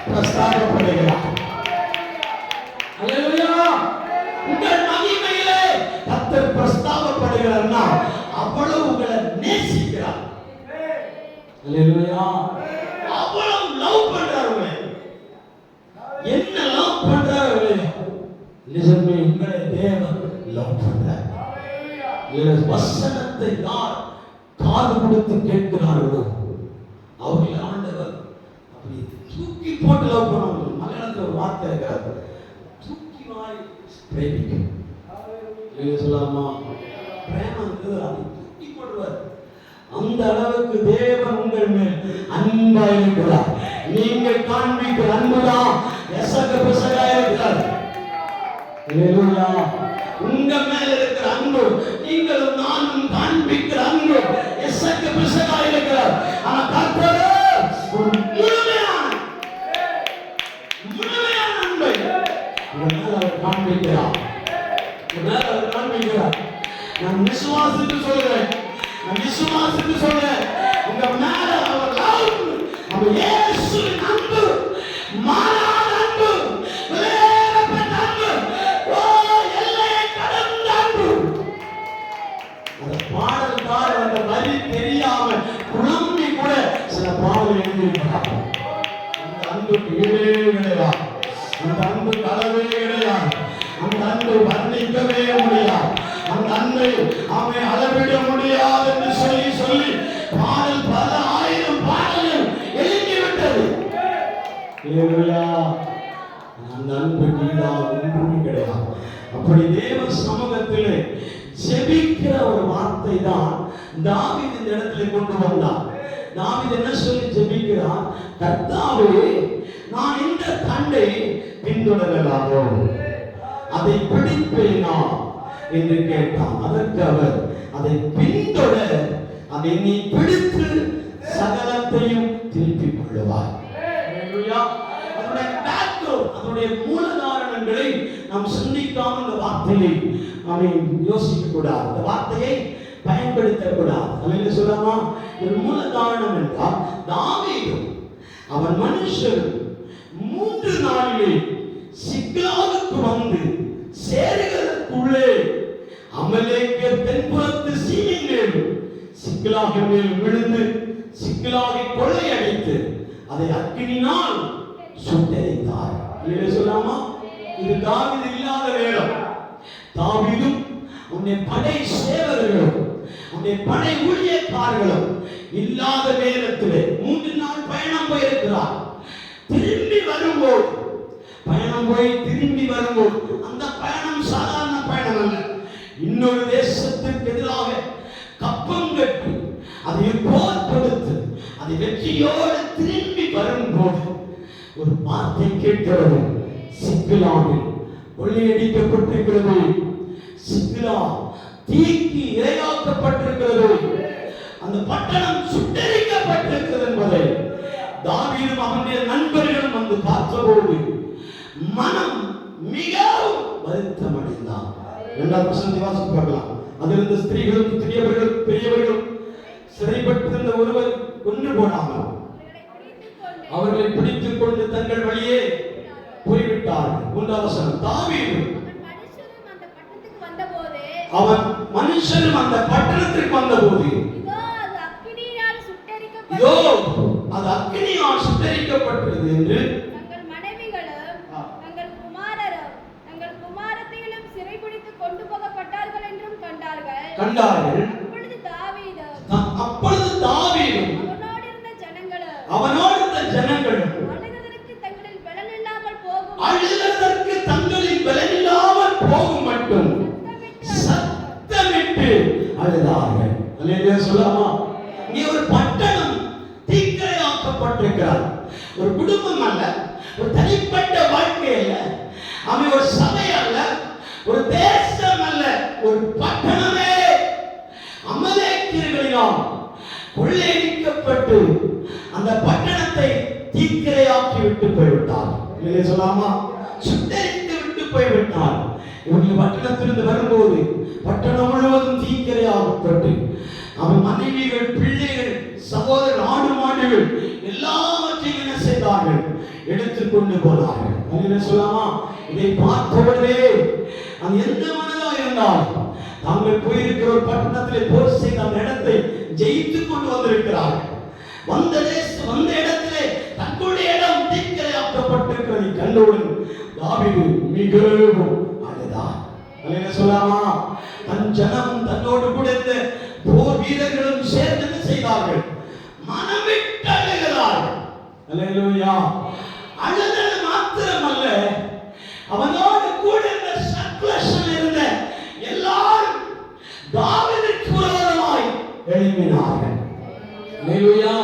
பிரஸ்தாபப்படுகிறார். அல்லேலூயா. உங்கள் மகிமையிலே கர்த்தர் பிரஸ்தாபப்படுகிறார்னா அவ்வளவு உங்களை நேசிக்கிறார். அல்லேலூயா. அவ்வளவு லவ் பண்றார் உங்களை. என்ன லவ் பண்றார் உங்களை? நிஜமே உங்களை தேவன் லவ் பண்றார். வசனத்தை யார் காது கொடுத்து கேட்கிறார்களோ அவர்கள் ஆண்டவர் அப்படி தூக்கி போட்டு லவ் பண்ணுவாங்க. மலையாளத்தில் ஒரு வார்த்தை இருக்கிறார், தூக்கி வாய் பிரேமிக்கும். சொல்லாமா? பிரேமங்கிறது அதை தூக்கி போடுவார். அந்த அளவுக்கு தேவன் உங்கள் மேல் அன்பா இருக்கிறார். நீங்கள் காண்பிக்கிற அன்புதான் எசக பிசகா இருக்கிறார். அல்லேலூயா. உங்க மேல இருக்கிற அன்பு, நீங்களும் நானும் காண்பிக்கிற அன்பு எசக பிசகா இருக்கிறார். ஆனா கர்த்தர் ஒரு முழுமையான அன்பை உங்க மேல அவர் காண்பிக்கிறார். உங்க மேல அவர் காண்பிக்கிறார். நான் விசுவாசித்து சொல்றேன், நான் விசுவாசித்து சொல்றேன், உங்க மேல அவர் லவ், அவர் இயேசுவின் அன்பு, மாறாத அன்பு, விலையேறப்பட்ட அன்பு, எல்லையை கடந்த அன்பு. அந்த பாடல்காரர் அந்த வரி தெரியாம குழம்பி கூட சில பாடல் எழுதியிருக்கிறார். அந்த அன்புக்கு ஈடே கிடையாது, அந்த அன்பு அளவே கிடையாது, அந்த அன்பு வர்ணிக்கவே முடியாது, அந்த அன்பை அவனை அளவிட முடியாது என்று சொல்லி சொல்லி பாடல் பல ஆயிரம் பாடல்கள் எழுதிவிட்டது. அந்த அன்பு ஒன்றுமே கிடையாது. அப்படி தேவ சமூகத்திலே ஜெபிக்கிற ஒரு வார்த்தை தான் தாவீது இந்த இடத்துல கொண்டு வந்தார். தாவீது என்ன சொல்லி ஜெபிக்கிறார்? கர்த்தாவே, நான் இந்த தண்டை பின்தொடரலாமோ, அதை பிடிப்பேனா என்று கேட்டான். அதற்கு அவர், அதை பின்தொடர், அதை நீ பிடித்து சகலத்தையும் திருப்பிக் கொள்ளுவாய். அதனுடைய மூல காரணங்களை நாம் சிந்திக்காமல் இந்த வார்த்தையை நாம் யோசிக்க கூடாது, இந்த வார்த்தையை பயன்படுத்த கூடாது. அல்லேலூயா சொல்லாமா? இது மூல காரணம் என்றால் தாவீது அவன் மனுஷன் 3 நாளிலே சிக்லாகுக்கு வந்து சேருகிறதுக்குள்ளே அமலேக்கியர் தென்புறத்து சீனின் மேல் சிக்லாகின் மேல் விழுந்து சிக்லாகை கொள்ளையடித்து அதை அக்கினியினால் சுட்டெரித்தார். அல்லேலூயா சொல்லாமா? இது தாவீது இல்லாத நேரம். தாவீதும் உன்னை படை சேவகர்களும் உன்னை படை ஊழியக்காரர்களும் இல்லாத நேரத்திலே 3 நாள் பயணம் போயிருக்கிறார். திரும்பி வரும்போது, பயணம் போய் திரும்பி வரும்போது, அந்த பயணம் சாதாரண பயணம் அல்ல. இன்னொரு தேசத்திற்கு எதிராக கப்பம் கட்டி அதை போர் கொடுத்து அதை வெற்றியோடு திரும்பி வரும்போது ஒரு வார்த்தை கேட்கிறது. சிக்லாவில் கொள்ளையடிக்கப்பட்டிருக்கிறது, சிக்லா தீக்கு இரையாக்கப்பட்டிருக்கிறது, அந்த பட்டணம் சுட்டெரிக்கப்பட்டிருக்கிறது என்பதை தாவீதும் அவனுடைய நண்பர்களும் வந்து பார்த்தபோது மனம் மிகவும் வருத்தம் அடைந்தான். இரண்டாவது வசனத்தை வாசித்து பார்க்கலாம். அதிலிருந்த ஸ்திரீகளும் பெரியவர்களும் சிறைப்பட்டிருந்த ஒருவர் கொன்று போனார்கள். அவர்களை பிடித்துக் கொண்டு தங்கள் வழியே போய்விட்டார்கள். மூன்றாவது வசனம், தாவீது அவன் மனுஷனும் அந்த பட்டணத்திற்கு வந்தபோது இதோ அது அக்கினியால் சுட்டெரிக்கப்பட்டது என்று தங்கள் மனைவிகளும் தங்கள் குமாரரும் தங்கள் குமாரத்திகளும் சிறைபிடித்துக் கொண்டு போகப்பட்டார்கள் என்றும் கண்டார்கள். அப்பொழுது தாவீதும் அவனோடு இருந்த ஜனங்களும் அழுகிறதற்கு தங்களில் பலனில்லாமல் போகும் மட்டும் சத்தமிட்டு அழுதார்கள். அல்லேலூயா சொல்லலாமா? இங்கே ஒரு பட்டணம் தீக்கிரையாக்கப்பட்டிருக்கிறார். ஒரு குடும்பம் அல்ல, ஒரு தனிப்பட்ட வாழ்க்கை அல்ல, அவன் ஒரு சபை அல்ல, ஒரு தேசம் அல்ல, ஒரு பட்டணமே அமலேக்கியர்களினால் கொள்ளையடிக்கப்பட்டு அந்த பட்டணத்தை தீக்கிரையாக்கி விட்டு போய்விட்டார். இல்லையே சொல்லலாமா? சுட்டரித்து விட்டு போய்விட்டார். இவர்கள் பட்டணத்திலிருந்து வரும்போது பட்டணம் முழுவதும் தீக்கிரையாகப்பட்டு அவன் மனைவிகள், பிள்ளைகள், சகோதரர், ஆடு மாடுகள் எல்லாவற்றையும் என்ன செய்தார்கள்? எடுத்துக்கொண்டு போனார்கள். இல்லையே சொல்லலாமா? இதை பார்த்தவர்களே அது எந்த மனதா இருந்தால் தாங்கள் போயிருக்கிற ஒரு பட்டணத்திலே போர் செய்த அந்த இடத்தை ஜெயித்து கொண்டு வந்திருக்கிறார்கள். வந்த இடத்திலே தங்களுடைய இடம் தீக்கிரையாக்கப்பட்டிருக்கிறதை கண்டவுடன் தாவீது மிகவும் அழுதார். அல்லேலூயா சொல்லலாமா? தன் ஜனமும் தன்னோடு கூட இருந்த போர் வீரர்களும் சேர்ந்து என்ன செய்தார்கள்? மனமிட்டு அழுகிறார்கள். அல்லேலூயா. அழுதல் மாத்திரமல்ல, அவனோடு கூட இருந்த சர்க்குலேஷன் இருந்த எல்லாரும் தாவீதுக்கு விரோதமாய் எழும்பினார்கள். அல்லேலூயா.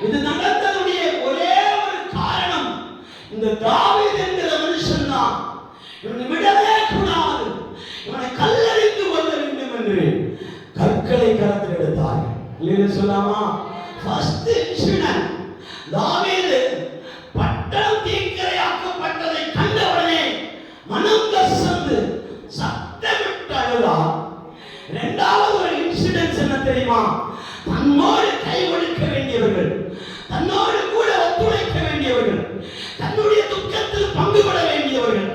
இது நடந்ததுடைய ஒரே ஒரு காரணம், இந்த தாவீது என்கிற மனுஷன் தான். இவனை விடவே கூடாது, இவனை கல்லெறிந்து கொள்ள வேண்டும் என்று கற்களை கரத்தில் எடுத்தார்கள். அல்லேலூயா சொல்லலாமா? ஃபர்ஸ்ட் இன்சிடென்ட், தாவீது பட்டணம் தீக்கிரையாக்கப்பட்டதை கண்டவுடனே மனம் கசந்து சத்தமிட்டு அழுதார். இரண்டாவது ஒரு இன்சிடென்ட் என்ன தெரியுமா? தன்னோடு கை கொடுக்க வேண்டியவர்கள், தன்னோடு கூட ஒத்துழைக்க வேண்டியவர்கள், தன்னுடைய துக்கத்தில் பங்கு கொள்ள வேண்டியவர்கள்,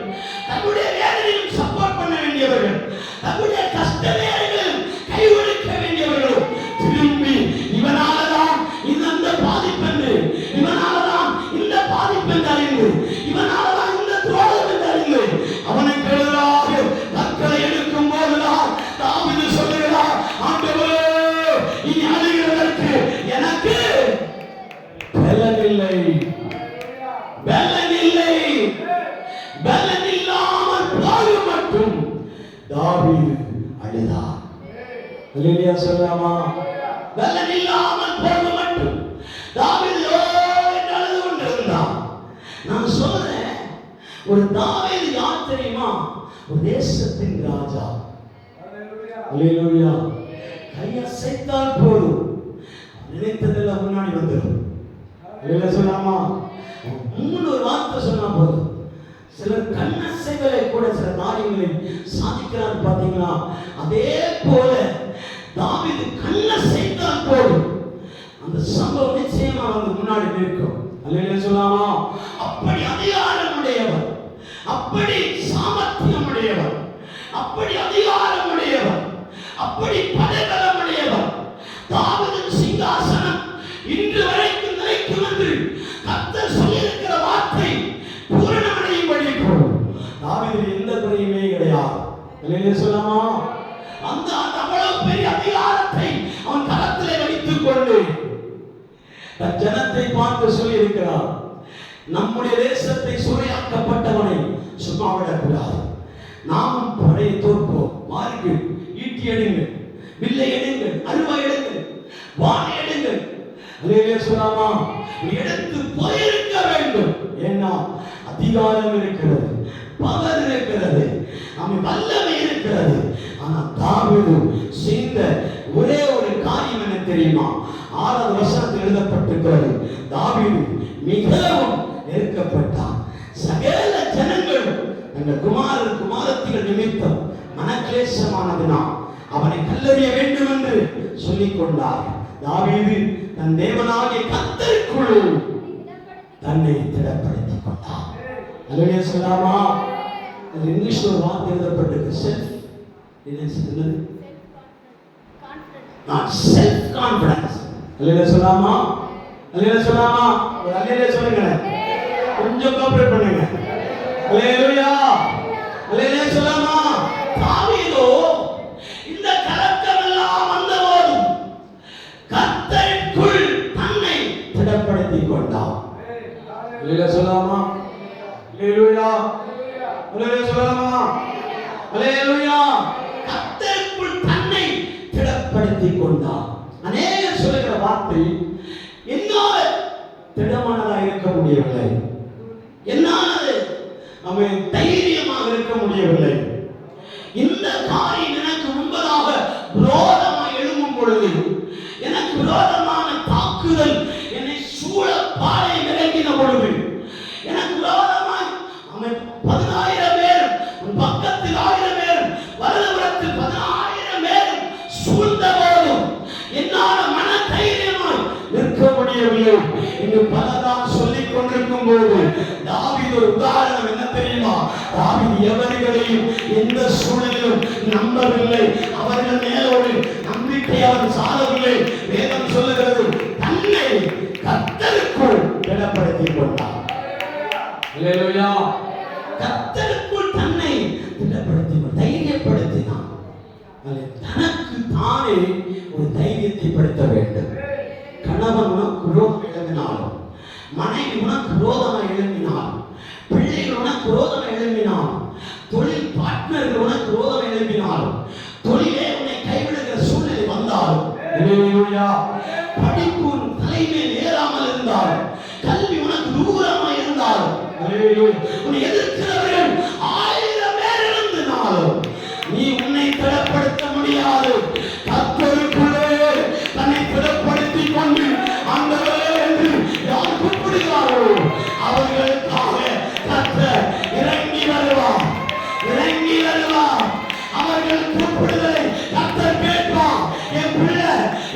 தன்னுடைய வேதனையும் சப்போர்ட் பண்ண வேண்டியவர்கள், தன்னுடைய கஷ்ட நேரங்களிலும் கை கொடுக்க வேண்டியவர்களும் திரும்பி இவனாலதான் இந்த பாதிப்பு என்று, இவனாலதான் இந்த பாதிப்பு என்று அறிந்து, இவனாலதான் இந்த துரோகம் என்று அறிந்து அவனுக்கு எதிராக தற்கொலை எடுக்கும் போதுதான் தாவீது சொல்லுகிறார், ஆண்டவரே இனி அழுகிறதற்கு எனக்கு பலனில்லை, பலனில்லை, பலனில்லாமல் போக மட்டும் தாவீது அழுதார். அல்லேலூயா சொல்லலாமா? பலனில்லாமல் போக மட்டும் தாவீது அழுது கொண்டிருந்தார். நான் சொல்றேன், ஒரு தாவீது யார் தெரியுமா? ஒரு தேசத்தின் ராஜா. அல்லேலூயா. கையசைத்தால் போதும், நினைத்ததெல்லாம் முன்னாடி வந்துடும். அல்லேலூயா சொல்லலாமா? மூணு ஒரு வார்த்தை சொன்னா போதும். சிலர் கண்ணசைகளை கூட சில காரியங்களை சாதிக்கிறார் பாத்தீங்களா? அதே போல தாவீது கண்ணசைத்தால் போதும், அந்த சம்பவம் நிச்சயமா வந்து முன்னாடி நிற்கும். அல்லேலூயா சொல்லலாமா? அப்படி அதிகாரம் உடையவர், அப்படி சாமர்த்தியம் உடையவர், அப்படி அதிகாரம் உடையவர், அப்படி படைபலம் உடையவர். தாவீதின் சிங்காசனம் இன்று வரைக்கும் நிலைக்கும் என்று கர்த்தர் சொல்லியிருக்கிற வார்த்தை பூரணமடையும்படி தாவீதில் எந்த குறையுமே கிடையாது. அல்லேலூயா சொல்லலாமா? அந்த அவ்வளவு பெரிய அதிகாரத்தை அவன் கரத்திலே வைத்துக் கொண்டு தன் ஜனத்தை பார்த்து சொல்லி இருக்கிறார், நம்முடைய தேசத்தை சூறையாக்கப்பட்டவனை சும்மா விடக்கூடாது, நாமும் படையை தோற்போம், வாருங்கள், ஈட்டி எடுங்கள், வில்லை எடுங்கள், அருவா எடுங்கள், வானை எடுங்கள். அல்லேலூயா சொல்லலாமா? எடுத்து போயிருக்க வேண்டும். ஏன்னா அதிகாரம் இருக்கிறது, பவர் இருக்கிறது, நம்ம வல்லமை இருக்கிறது. ஆனா தாவீது செய்த ஒரே ஒரு காரியம் என்ன தெரியுமா? 6வது வசனத்தில் எழுதப்பட்டிருக்கிறது, தாவீது மிகவும் நெருக்கப்பட்டார். சகல ஜனங்களும் தங்கள் குமாரத்திகள் நிமித்தம் மனக்லேசமானதினால் அவனை கல்லெறிய வேண்டும் என்று சொல்லிக் கொண்டார். தாவீது தன் தேவனாகிய கர்த்தருக்குள் தன்னை திடப்படுத்திக் கொண்டார். அல்லேலூயா சொல்லாமா? அது இங்கிலீஷ்ல ஒரு வார்த்தை எழுதப்பட்டிருக்கு, செல்ஃப் செல்ஃப் கான்ஃபிடன்ஸ். அல்லேலூயா சொல்லாமா? அல்லேலூயா சொல்லாமா? ஒரு அல்லேலூயா சொல்லுங்க, கொஞ்சம் கோஆபரேட் பண்ணுங்க. அல்லேலூயா அல்லேலூயா சொல்லாமா? தாவீதோ இந்த கலக்கம் எல்லாம் வந்தபோதும் கர்த்தருக்குள் தன்னை திடப்படுத்திக் கொண்டார். அல்லேலூயா சொல்லாமா? அல்லேலூயா அல்லேலூயா சொல்லாமா? அல்லேலூயா. கர்த்தருக்குள் தன்னை திடப்படுத்திக் கொண்டார். அநேகர் சொல்லுகிற வார்த்தை, என்னால் திடமானதாக இருக்க முடியவில்லை, என்னால் அவன் தைரியமாக இருக்க முடியவில்லை. இந்த காரியம் எனக்கு முன்பதாக விரோதமாக எழும்பும் பொழுது, எனக்கு விரோதமான தாக்குதல் என்னை சூழ பாலை விளங்கின பொழுது, எனக்கு விரோதமாய் அவன் 10,000 பேரும், பக்கத்தில் 1000 பேரும், வலதுபுறத்தில் 10,000 பேரும் சூழ்ந்த போதும் என்னால் மன தைரியமாய் நிற்க முடியவில்லை என்று பலதான் சொல்லிக் கொண்டிருக்கும் போது தாவீது ஒரு உதாரணம் என்ன தெரியுமா? தாவீது எவர்களையும் எந்த சூழலிலும் நம்பவில்லை, அவர்கள் மேல் ஒரு நம்பிக்கை அவர் சாதவில்லை. வேதம் சொல்லுகிறது, தன்னை கர்த்தருக்குள் திடப்படுத்திக் கொண்டார். அல்லேலூயா. கர்த்தருக்குள் தன்னை திடப்படுத்தினார், தைரியப்படுத்தினார். தனக்கு தானே ஒரு தைரியத்தை படுத்த வேண்டும். கணவன் உனக்கு விரோதம் எழுப்பினாலும், மனைவி உனக்கு விரோதமாக எழுப்பினாலும், பிள்ளைகள் உனக்கு விரோதமாக எழுப்பினாலும், தொழில் பார்ட்னர்கள் உனக்கு விரோதமாக எழுப்பினாலும், தொழிலே உன்னை கைவிடுகிற சூழ்நிலை வந்தாலும், படிப்பு தலைமையில் ஏறாமல் இருந்தாலும், கல்வி உனக்கு தூரமாக இருந்தாலும், உன்னை எதிர்க்கிறவர்கள் 1000 பேர் இருந்தாலும் நீ உன்னை திடப்படுத்த முடியாது. கர்த்தருக்குள்ளே தன்னை திடப்படுத்திக் கொண்டு ஆண்டவரே என்று யார் கூப்பிடுகிறாரோ அவர்களுக்காக கர்த்தர் இறங்கி வருவார், இறங்கி வருவார். அவர்கள் கூப்பிடுதலை கர்த்தர் கேட்பார். என் பிள்ளை,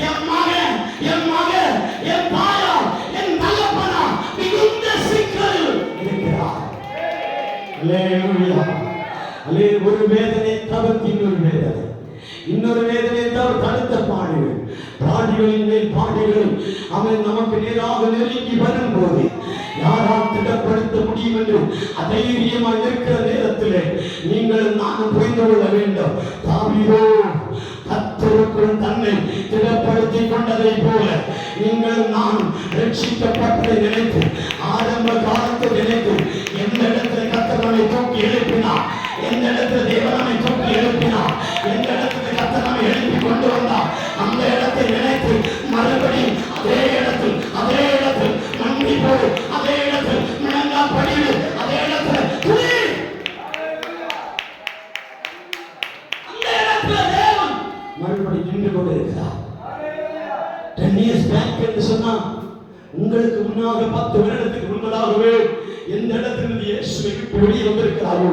என் மகன், என் மகன், என் தாயா, என் தகப்பனா மிகுந்த சிக்கலில் இருக்கிறார். அல்லேலூயா. ஒரு வேதனை தவிர்த்து இன்னொரு வேதனை, இன்னொரு வேதனை தவிர தடுத்த பாடுகள், பாடிகளின் மேல் பாடிகள் அவன் நமக்கு நேராக நெருங்கி வரும்போது யாரால் திடப்படுத்த முடியும் என்று அதைரியமாக இருக்கிற நேரத்திலே நீங்கள் நானும் புரிந்து கொள்ள வேண்டும். தாவீதோ கர்த்தருக்குள் தன்னை திடப்படுத்திக் கொண்டதை போல நீங்கள் நான் ரட்சிக்கப்பட்டதை நினைத்து, ஆரம்ப காலத்தை நினைத்து, எந்த இடத்துல கர்த்தர் நம்மை தூக்கி எழுப்பினார், எந்த இடத்துல தேவன் நம்மை தூக்கி எழுப்பினார், எந்த இடத்துல கர்த்தர் நம்மை எழுப்பி கொண்டு வந்தார், அந்த இடத்தை நினைத்து மறுபடியும் அதே இடத்தில் நன்றி போடு, அதே இடத்தில் முழங்கா படிடு, அதே இடத்துல துதி. அந்த இடத்துல தேவன் மறுபடியும் நின்று கொண்டு இருக்கிறார். 10 years back என்று சொன்னா, உங்களுக்கு முன்னாக 10 வருடத்துக்கு முன்பதாகவே எந்த இடத்திலிருந்து இயேசுவை விட்டு வெளியே வந்திருக்கிறாரோ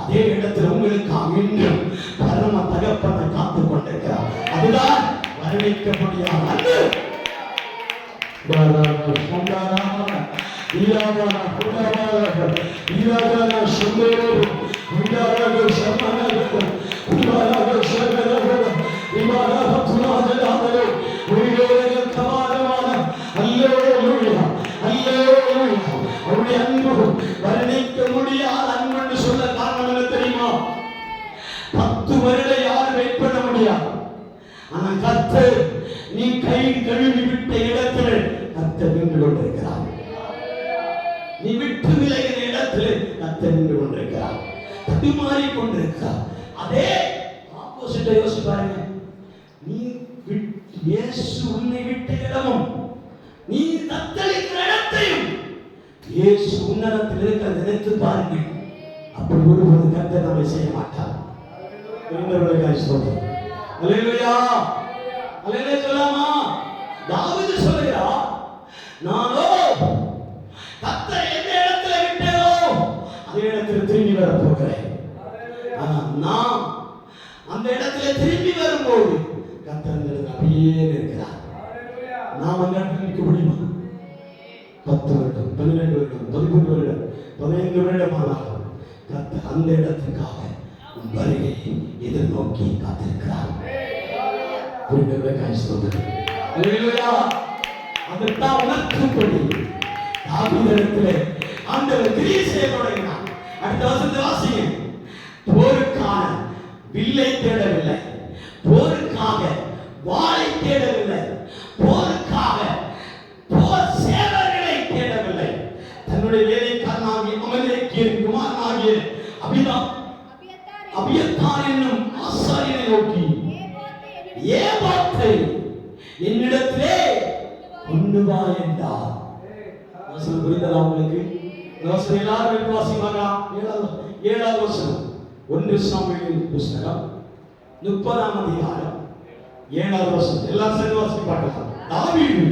அதே இடத்தில் உங்களுக்காக இன்னும் பரம தகப்பனை காத்துக் கொண்டிருக்கிறார். அதுதான் வர்ணிக்க முடியாத அன்பு. அவருடைய அன்பு வர்ணிக்க முடியாத அன்பு சொல்ல காரணம் என்ன தெரியுமா? 10 வருடம் யாரும் வெயிட் பண்ண முடியாது. ஆனா கர்த்தர் நீ கை கழுவி விட்ட இடத்துல கர்த்தர் நின்று கொண்டிருக்கிறார். நீ விட்டு விலகின இடத்துல கர்த்தர் நின்று கொண்டிருக்கிறார், தடுமாறி கொண்டிருக்கிறார். அதே ஆப்போசிட்டா யோசிச்சு பாருங்க. நீ இயேசு உன்னை விட்ட இடமும் நீ தத்தளிக்கிற இடத்தையும் இயேசு உன்னதத்தில் இருக்கிறது நினைத்து பாருங்கள். அப்படி ஒருபோது கர்த்தர் நம்மை செய்ய மாட்டார். அல்லேலூயா அல்லேலூயா சொல்லாமா? தாவீது சொல்லுகிறார், நானோ கர்த்தர் எந்த இடத்துல விட்டேனோ அதே இடத்துல திரும்பி வர போகிறேன். ஆனா நான் அந்த இடத்துல திரும்பி வரும்போது கர்த்தர் அப்படியே இருக்கிறார். நாம் அந்த இடத்துல நிற்க முடியுமா? 10 வருடம், 12 வருடம், 13 வருடம், 15 வருடம் ஆனாலும் கர்த்தர் அந்த இடத்துக்காக வருகை எதிர்நோக்கி காத்திருக்கிறார். அதைத்தான் உணர்த்தும்படி தாவீதிடத்திலே ஆண்டவர் கிரியை செய்ய தொடங்கினார். அடுத்த வசனத்தை வாசிங்க. போருக்கான வில்லை தேடவில்லை, போருக்காக வாளை தேடவில்லை, போருக்காக போர் சேவர்களை தேடவில்லை. தன்னுடைய வேலைக்காரனாகிய அமலேக்கியரின் குமாரனாகிய அபியத்தார் என்னும் ஆசாரியனை நோக்கி ஏபாத்தை என்னிடத்திலே கொண்டு வா என்றார். வசனம் புரிந்ததா உங்களுக்கு? வசனம் எல்லாரும் வாசிப்பாங்க. 7வது வசனம் 1 சாமுவேலின் புத்தகம் 30ஆம் அதிகாரம் 7வது வசனம் எல்லாரும் சேர்ந்து வாசிக்க பார்க்கலாம். தாவீது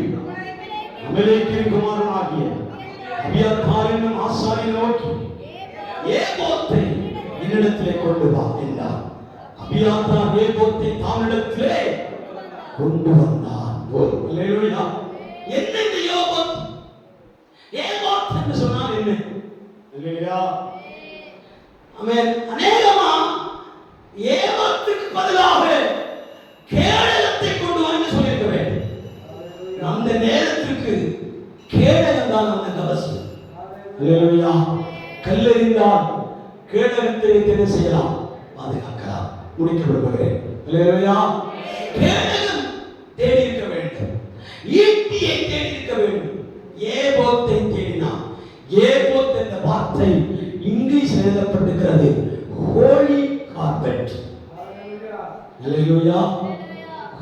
அமலேக்கியரின் குமாரனாகிய அபியத்தார் என்னும் ஆசாரியனை நோக்கி ஏபோத்தை என்னிடத்திலே கொண்டு வா என்றார். அபியத்தார் ஏபோத்தை தானிடத்திலே கொண்டு வந்தான். அல்லேலூயா. என்ன இந்த ஏபோத்? ஏபோத் என்று சொன்னால் என்ன? அல்லேலூயா. ஆமென். அநேகமா ஏபோத்துக்கு பதிலாக கேடகத்தை கொண்டு வந்து சொல்லியிருக்க வேண்டும். அந்த நேரத்திற்கு கேடகம் தான் நமக்கு அவசியம். அல்லேலூயா. கல்லெறிந்தால் கேடகத்தை என்ன செய்யலாம்? பாதுகாக்கலாம். முடிக்க விரும்புகிறேன். அல்லேலூயா. கேடகம் தேடி இருக்க வேண்டும், ஈட்டியை தேடி இருக்க வேண்டும். ஏபோத்தை தேடினான். ஏபோத் என்ற வார்த்தை இங்கிலீஷ் எழுதப்பட்டிருக்கிறது ஹோலி கார்பெட். அல்லேலூயா.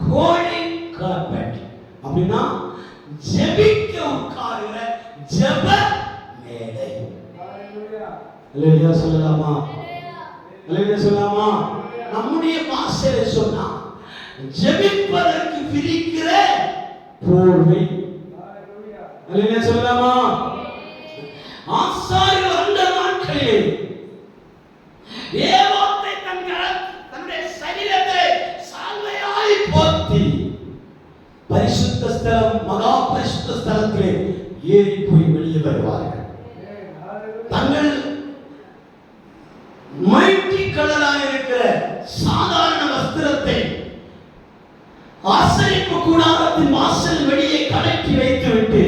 ஹோலி கார்பெட் அப்படின்னா ஜெபிக்க உட்காருகிற ஜெப மேடை. அல்லேலூயா சொல்லலாமா? அல்லேலூயா சொல்லலாமா? நம்முடைய பாஷையில சொன்னா ஜெபிப்பதற்கு விரிக்கிற போர்வை. அல்லேலூயா சொல்லலாமா? ஆசாரியர் அந்த நாட்களிலே ஏபோத்தை தன்னுடைய சரீரத்தை சால்வையாய் போர்த்தி பரிசுத்த ஸ்தலம், மகா பரிசுத்த ஸ்தலத்திலே ஏறி போய் வெளியே வருவார்கள். தங்கள் மல்டி கலராக இருக்கிற சாதாரண வஸ்திரத்தை ஆசரிப்பு கூடாரத்தின் வாசல் வெளியே கலட்டி வைத்துவிட்டு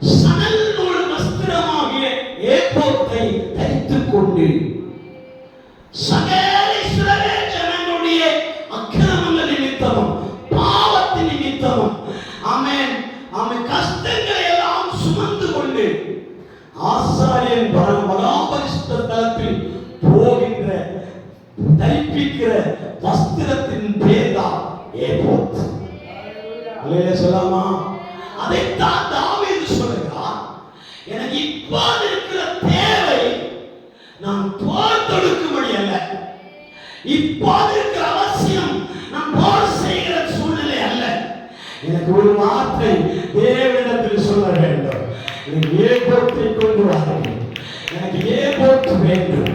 சணல் நூல் வஸ்திரமாகிய ஏபோத்தை தரித்துக் கொண்டு சகல இஸ்ரவேல் ஜனங்களுடைய அக்கிரமங்கள் நிமித்தமும் பாவத்தின் நிமித்தமும் ஆமென் கஷ்டங்களை எல்லாம் சுமந்து கொண்டு ஆசாரியன் மகா பரிசுத்த ஸ்தலத்தில் போகின்ற தரிப்பிக்கிற வஸ்திரத்தின் பேர் தான் ஏபோத். அல்லேலூயா சொல்லாமா? அதைத்தான் தாவீது சொல்லுகிறார். எனக்கு இப்போது இருக்கிற தேவை நான் போர் தொடுக்கும்படி அல்ல, இப்போது இருக்கிற அவசியம் நான் போர் செய்கிற சூழ்நிலை அல்ல. எனக்கு ஒரு வார்த்தை தேவனிடத்தில் சொல்ல வேண்டும். எனக்கு ஏபோத்தை கொண்டு வாருங்கள், எனக்கு ஏபோத் வேண்டும்.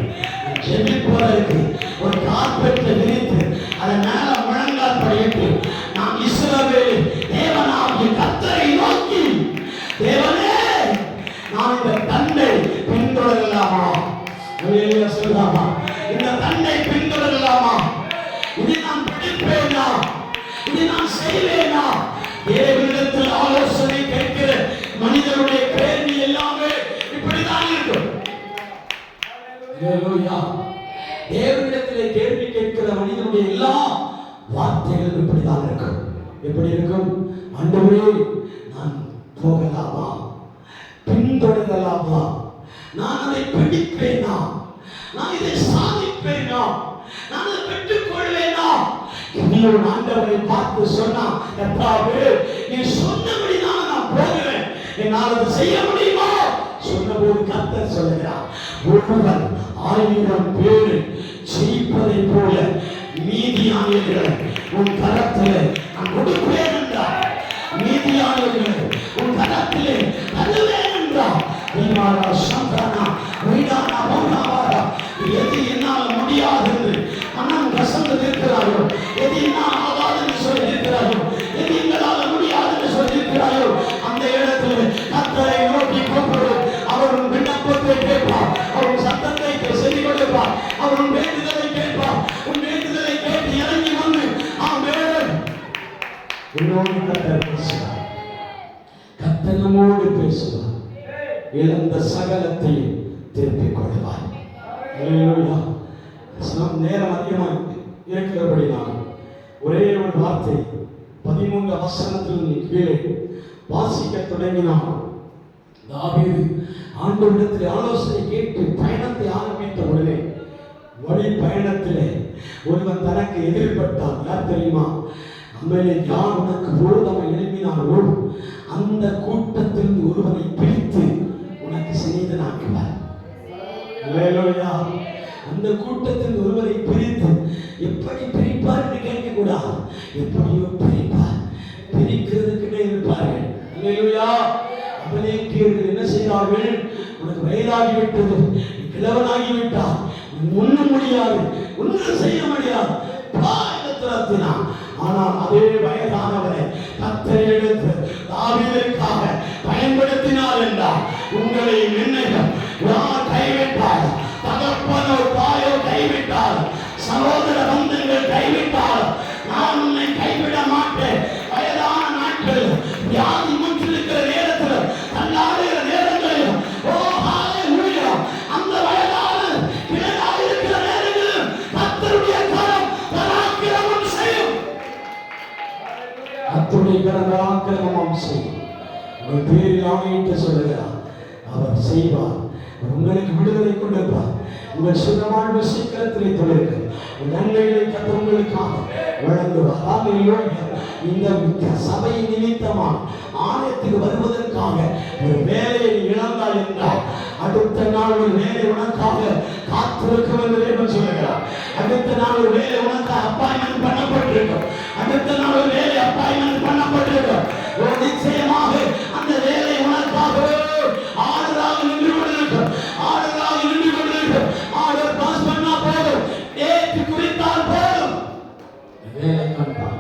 ஜெபிப்பதற்கு ஒரு கார்பெட்டை விரித்து அதன் மேல முழங்கால் படியிட்டு நாம் இஸ்ரவேலின் தேவனாகிய கர்த்தரை நோக்கி, தேவனே நான் இந்த தண்டை பின்தொடரலாமா? அல்லேலூயா சொல்லலாமா? இந்த தண்டை பின்தொடரலாமா? இதை நான் பிடிப்பேனா? இதை நான் செய்வேனா? தேவனிடத்தில் ஆலோசனை கேட்கிற மனிதனுடைய கேள்வி எல்லாமே இப்படிதான் இருக்கும். அல்லேலூயா. தேவனிடத்திலே கேள்வி கேட்கிற மனிதனுடைய எல்லா வார்த்தைகளும் இப்படிதான் இருக்கும். எப்படி இருக்கும்? ஆண்டவரே நான் போகலாமா? பின்தொடரலாமா? நான் அதை பிடிப்பேனா? நான் இதை சாதிப்பேனா? நான் அதை பெற்றுக் கொள்வேனா? இன்னொரு ஆண்டவரை பார்த்து சொன்னான், கர்த்தாவே நீ சொன்னபடி நான் போகிறேன், என்னால் அதை செய்ய முடியுமா? சொன்னபோது கர்த்தர் சொல்லுகிறார், ஒருவன் 1000 பேர் ஜெயிப்பதை போல மீதியானவர்களை உன் கரத்திலே நான் கொடுப்பேன் என்றார். மீதியானவர்களை உன் கரத்திலே தருவேன் என்றார். நீமாரா சந்தானா வீடானா மௌனாவாரா எது என்னால் முடியாது என்று மனம் அசந்து நிற்கிறாயோ, எது என்னால் ஆகாதுன்னு சொல்லி இருக்கிறாயோ, எது எங்களால் முடியாதுன்னு சொல்லி இருக்கிறாயோ, அந்த இடத்தில் கர்த்தரை நோக்கி கூப்பிடு. அவர் உன் விண்ணப்பத்தை கேட்பார், அவர் உன் சத்தத்தை செவி கொடுப்பார், அவர் உன் வேண்டுதலை கேட்பார். உன் வேண்டுதலை கேட்டு இறங்கி வந்து உன்னோடு கர்த்தர் பேசுவார். கர்த்தர் நம்மோடு பேசுவார். இழந்த சகலத்தையும் திருப்பிக் கொள்வார். அல்லேலூயா. நேரம் அதிகமாக இருக்கிறபடி நான் ஒரே ஒரு வார்த்தை 13 வசனத்தில் கீழே வாசிக்க தொடங்கினான். தாவீது ஆண்டவரிடத்தில் ஆலோசனை கேட்டு பயணத்தை ஆரம்பித்த உடனே வழி பயணத்திலே ஒருவன் தனக்கு எதிர்பட்டான். யார் தெரியுமா? அம்மையிலே யார் உனக்கு விரோதமாக எழுப்பினாரோ அந்த கூட்டத்தில் ஒருவனை பிரித்து உனக்கு சிநேகிதனாக்குவார். அல்லேலூயா. அந்த கூட்டத்தில் ஒருவரை பிரித்து எப்படி பிரிப்பார் என்று கேட்கக்கூடாது, எப்படியோ பிரிப்பார். பிரிக்கிறதுக்குன்னே இருப்பார்கள். அல்லேலூயா. அமலேக்கியர்கள் என்ன செய்தார்கள்? உனக்கு வயதாகிவிட்டது, கிழவனாகிவிட்டார், ஒன்றும் முடியாது, ஒன்றும் செய்ய முடியாது, துரத்தினான். ஆனால் அதே வயதானவரை கர்த்தர் எடுத்து தாவீதுக்காக பயன்படுத்தினார் என்றார். உங்களை என்னையும் யார் கைவிட்டார்? தகப்பனோ தாயோ கைவிட்டார், சகோதர பந்தங்கள் கைவிட்டார், நான் உன்னை கைவிட மாட்டேன். வயதான நாட்கள், வியாதி முற்றிருக்கிற நேரத்தில், தள்ளாடுகிற நேரங்களில், ஓ ஹalleluya, அந்த வயதான கிழடாக இருக்கிற நேரங்களில் கர்த்தருடைய கரம் பராக்கிரமம் செய்யும். கர்த்தருடைய கரம் பராக்கிரமம் செய்யும். உங்கள் பேரில் ஆணையிட்டு சொல்லுகிறார், அவர் செய்வார். உங்களுக்கு விடுதலை கொடுப்பார். உங்கள் சுகமான சீக்கிரத்திலே தொழிற்கு நன்மைகளை கர்த்தர் உங்களுக்காக வழங்குவார். ஹalleluya. இந்த சபை நிமித்தமா ஆலயத்துக்கு வருவதற்காக ஒரு வேலையை இழந்தாய் என்றால் அடுத்த நாள் ஒரு வேலை உனக்காக காத்திருக்கும் என்று தேவன் சொல்லுகிறார். அடுத்த நாள் ஒரு வேலை உனக்காக அப்பாயின்மெண்ட் பண்ணப்பட்டிருக்கும். அடுத்த நாள் ஒரு வேலை அப்பாயின்மெண்ட் பண்ணப்பட்டிருக்கும். நிச்சயமாக அந்த வேலை உனக்காக ஆர்டராக நின்று கொண்டிருக்கும். ஆர்டராக நின்று கொண்டிருக்கும். ஆர்டர் பாஸ் பண்ணா போதும், டேட் குறித்தால் போதும். வேலை கண்டான்,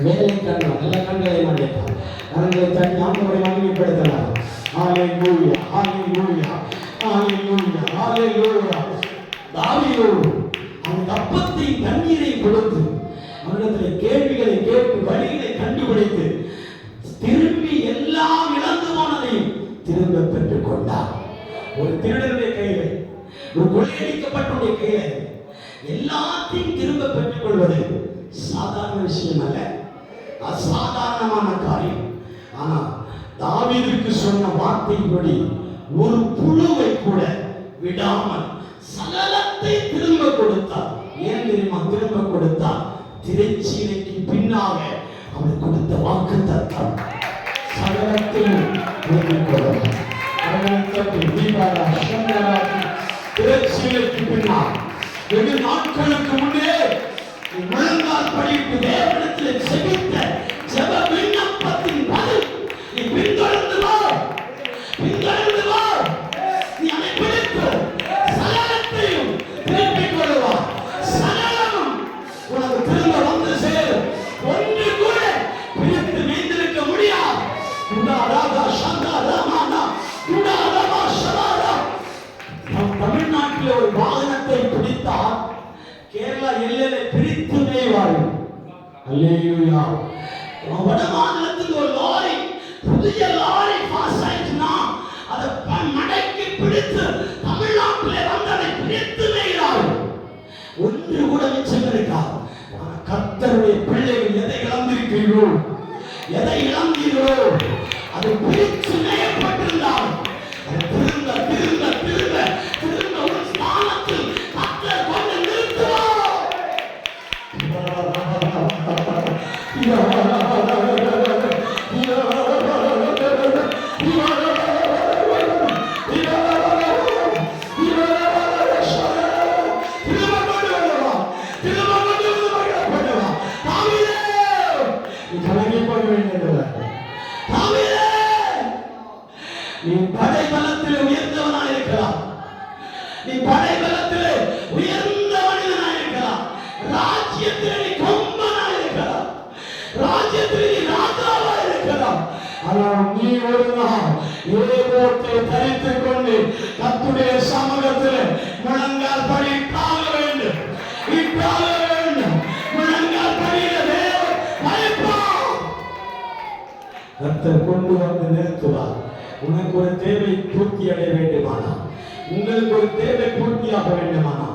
வேலை கண்டான், நல்ல கண்களை மன்னித்தான். கண்களை தன் ஆண்டவரை மகிமைப்படுத்தினார். ஹalleluya, ஹalleluya, ஹalleluya, ஹalleluya. தாவீது அந்த அப்பத்தை தண்ணீரை கொடுத்து அவனிடத்தில் கேள்விகளை கேட்டு வழிகளை கண்டுபிடித்து திரும்பி எல்லாம் இழந்து போனதையும் திரும்ப பெற்றுக் கொண்டார். ஒரு திருடனுடைய கையில, ஒரு கொள்ளையடிக்கப்பட்டவருடைய கையில எல்லாத்தையும் திரும்ப பெற்றுக் கொள்வது சாதாரண விஷயம் அல்ல, அசாதாரணமான காரியம். ஆனால் தாவீதுக்கு சொன்ன வார்த்தையின்படி ஒரு புழுவை கூட விடாமல் சகலத்தை திரும்ப கொடுத்தார். ஏன் தெரியுமா திரும்ப கொடுத்தார்? திரைச்சீலைக்கு பின்னாக அவர் கொடுத்த வாக்குத்தத்தம் சகலத்தையும் திரும்பிக் கொள்வார். திரைச்சீலைக்கு பின்னால் வெகு நாட்களுக்கு முன்னே முழங்கால் படித்து தேவனிடத்தில் செபித்த ஜெப விண்ணப்பத்தின் பதில் நீ பின்தொடர்ந்து வா, பின்தொடர்ந்து வா. நீ அதை பிடித்து சகலத்தையும் திருப்பிக் கொள்வார். சகலமும் உனக்கு திரும்ப வந்து சேரும். ஒன்று கூட பிரித்து மீந்திருக்க முடியாது. தமிழ்நாட்டில் ஒரு வாகனத்தை பிடித்தால் கேரளா எல்லையில பிரித்து மேய்வார்கள். அல்லேலூயா. வட மாநிலத்தில் ஒரு லாரி, புதிய லாரி பாஸ் ஆயிடுச்சுன்னா அதை மடக்கி பிடித்து தமிழ்நாட்டிலே வந்து அதை பிரித்து மேய்கிறார்கள். ஒன்று கூட மிச்சம் இருக்காது. கர்த்தருடைய பிள்ளைகள் எதை இழந்திருக்கிறீர்களோ, எதை இழந்தீர்களோ அது பிரித்து மேயப்பட்டிருந்தால் திரும்ப திரும்ப திரும்ப திரும்ப ஒரு ஸ்தானத்தில் கர்த்தர் கொண்டு நிறுத்துவார். ஆனால் நீ ஒரு நாள் ஏகோத்தை தரித்துக் கொண்டு கர்த்தருடைய சமூகத்தில் முழங்கால் படித்தாக வேண்டும், இட்டாக வேண்டும். முழங்கால் படியில தேவன் பயப்பார். கர்த்தர் கொண்டு வந்து நிறுத்துவார். உனக்கு ஒரு தேவை பூர்த்தி அடைய வேண்டுமானா, உங்களுக்கு ஒரு தேவை பூர்த்தியாக வேண்டுமானா,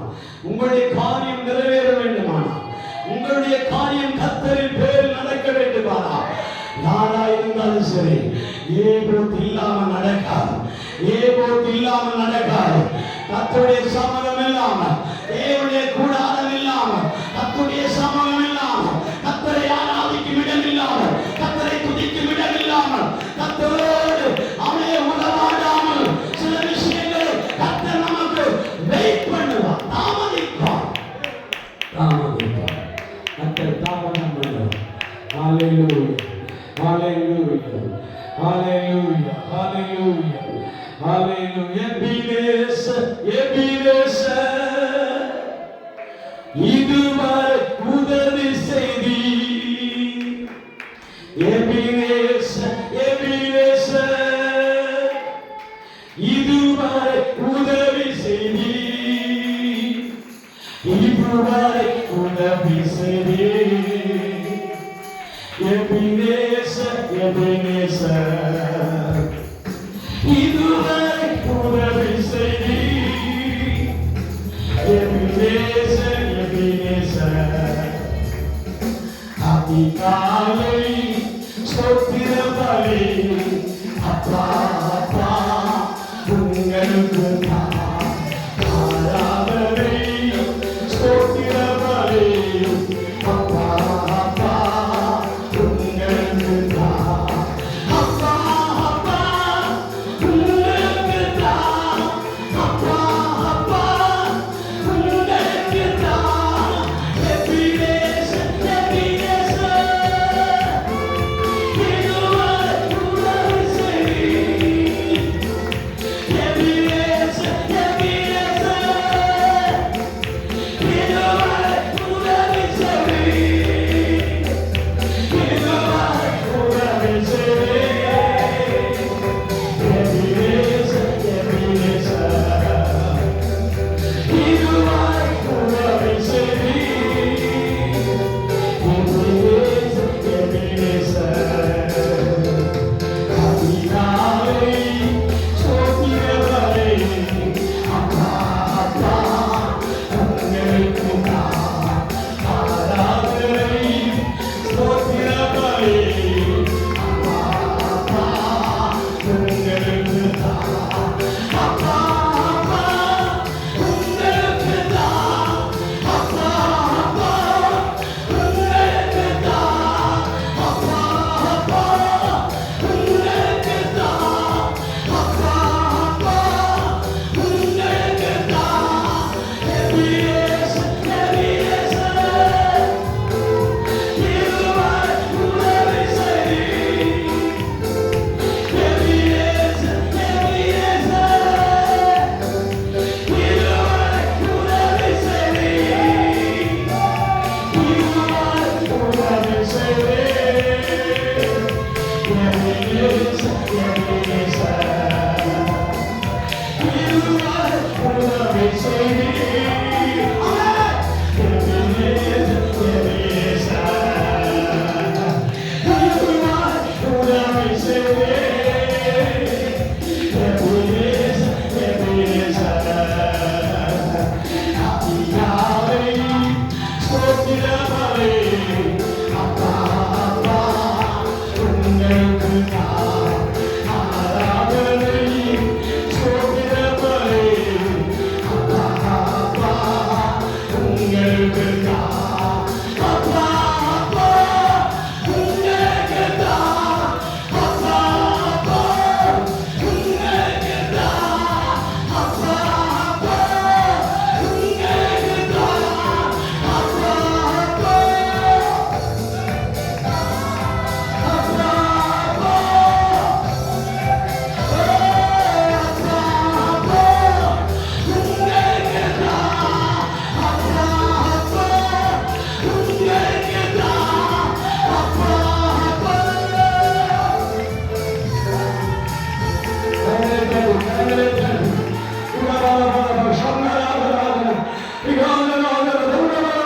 உங்களுடைய காரியம் நிறைவேற வேண்டுமானா, உங்களுடைய காரியம் கர்த்தரின் பேரில் நடக்க வேண்டுமானா, யாரா இருந்தாலும் சரி, ஏகோத்து இல்லாமல் நடக்காது, ஏகோத்து இல்லாமல் நடக்காது. கர்த்தருடைய சமூகம் இல்லாமல், தேவனுடைய கூடாரம் இல்லாமல், கர்த்தருடைய சமூகம் இல்லாமல், கர்த்தரை ஆராதிக்கும் இடம் இல்லாமல், கர்த்தரை துதிக்கும் இடம் இல்லாமல், கர்த்தரோடு அவனை உறவாடாமல் சில விஷயங்களை கர்த்தர் நமக்கு வெயிட் பண்ணுவார், தாமதிப்பார். கர்த்தர் தாமதம் பண்ணுவார். ஹalleluya, hallelujah, hallelujah, hallelujah, hallelujah. Ebenezer, இதுவரை உதவி செய்தி. Ebenezer, இதுவரை உதவி செய்தி, இதுவரை உதவி செய்தி. Ebenezer, இதுவரை உதவி செய்தி. Ebenezer, அதிகாலை ஸ்தோத்திர பலி அப்பா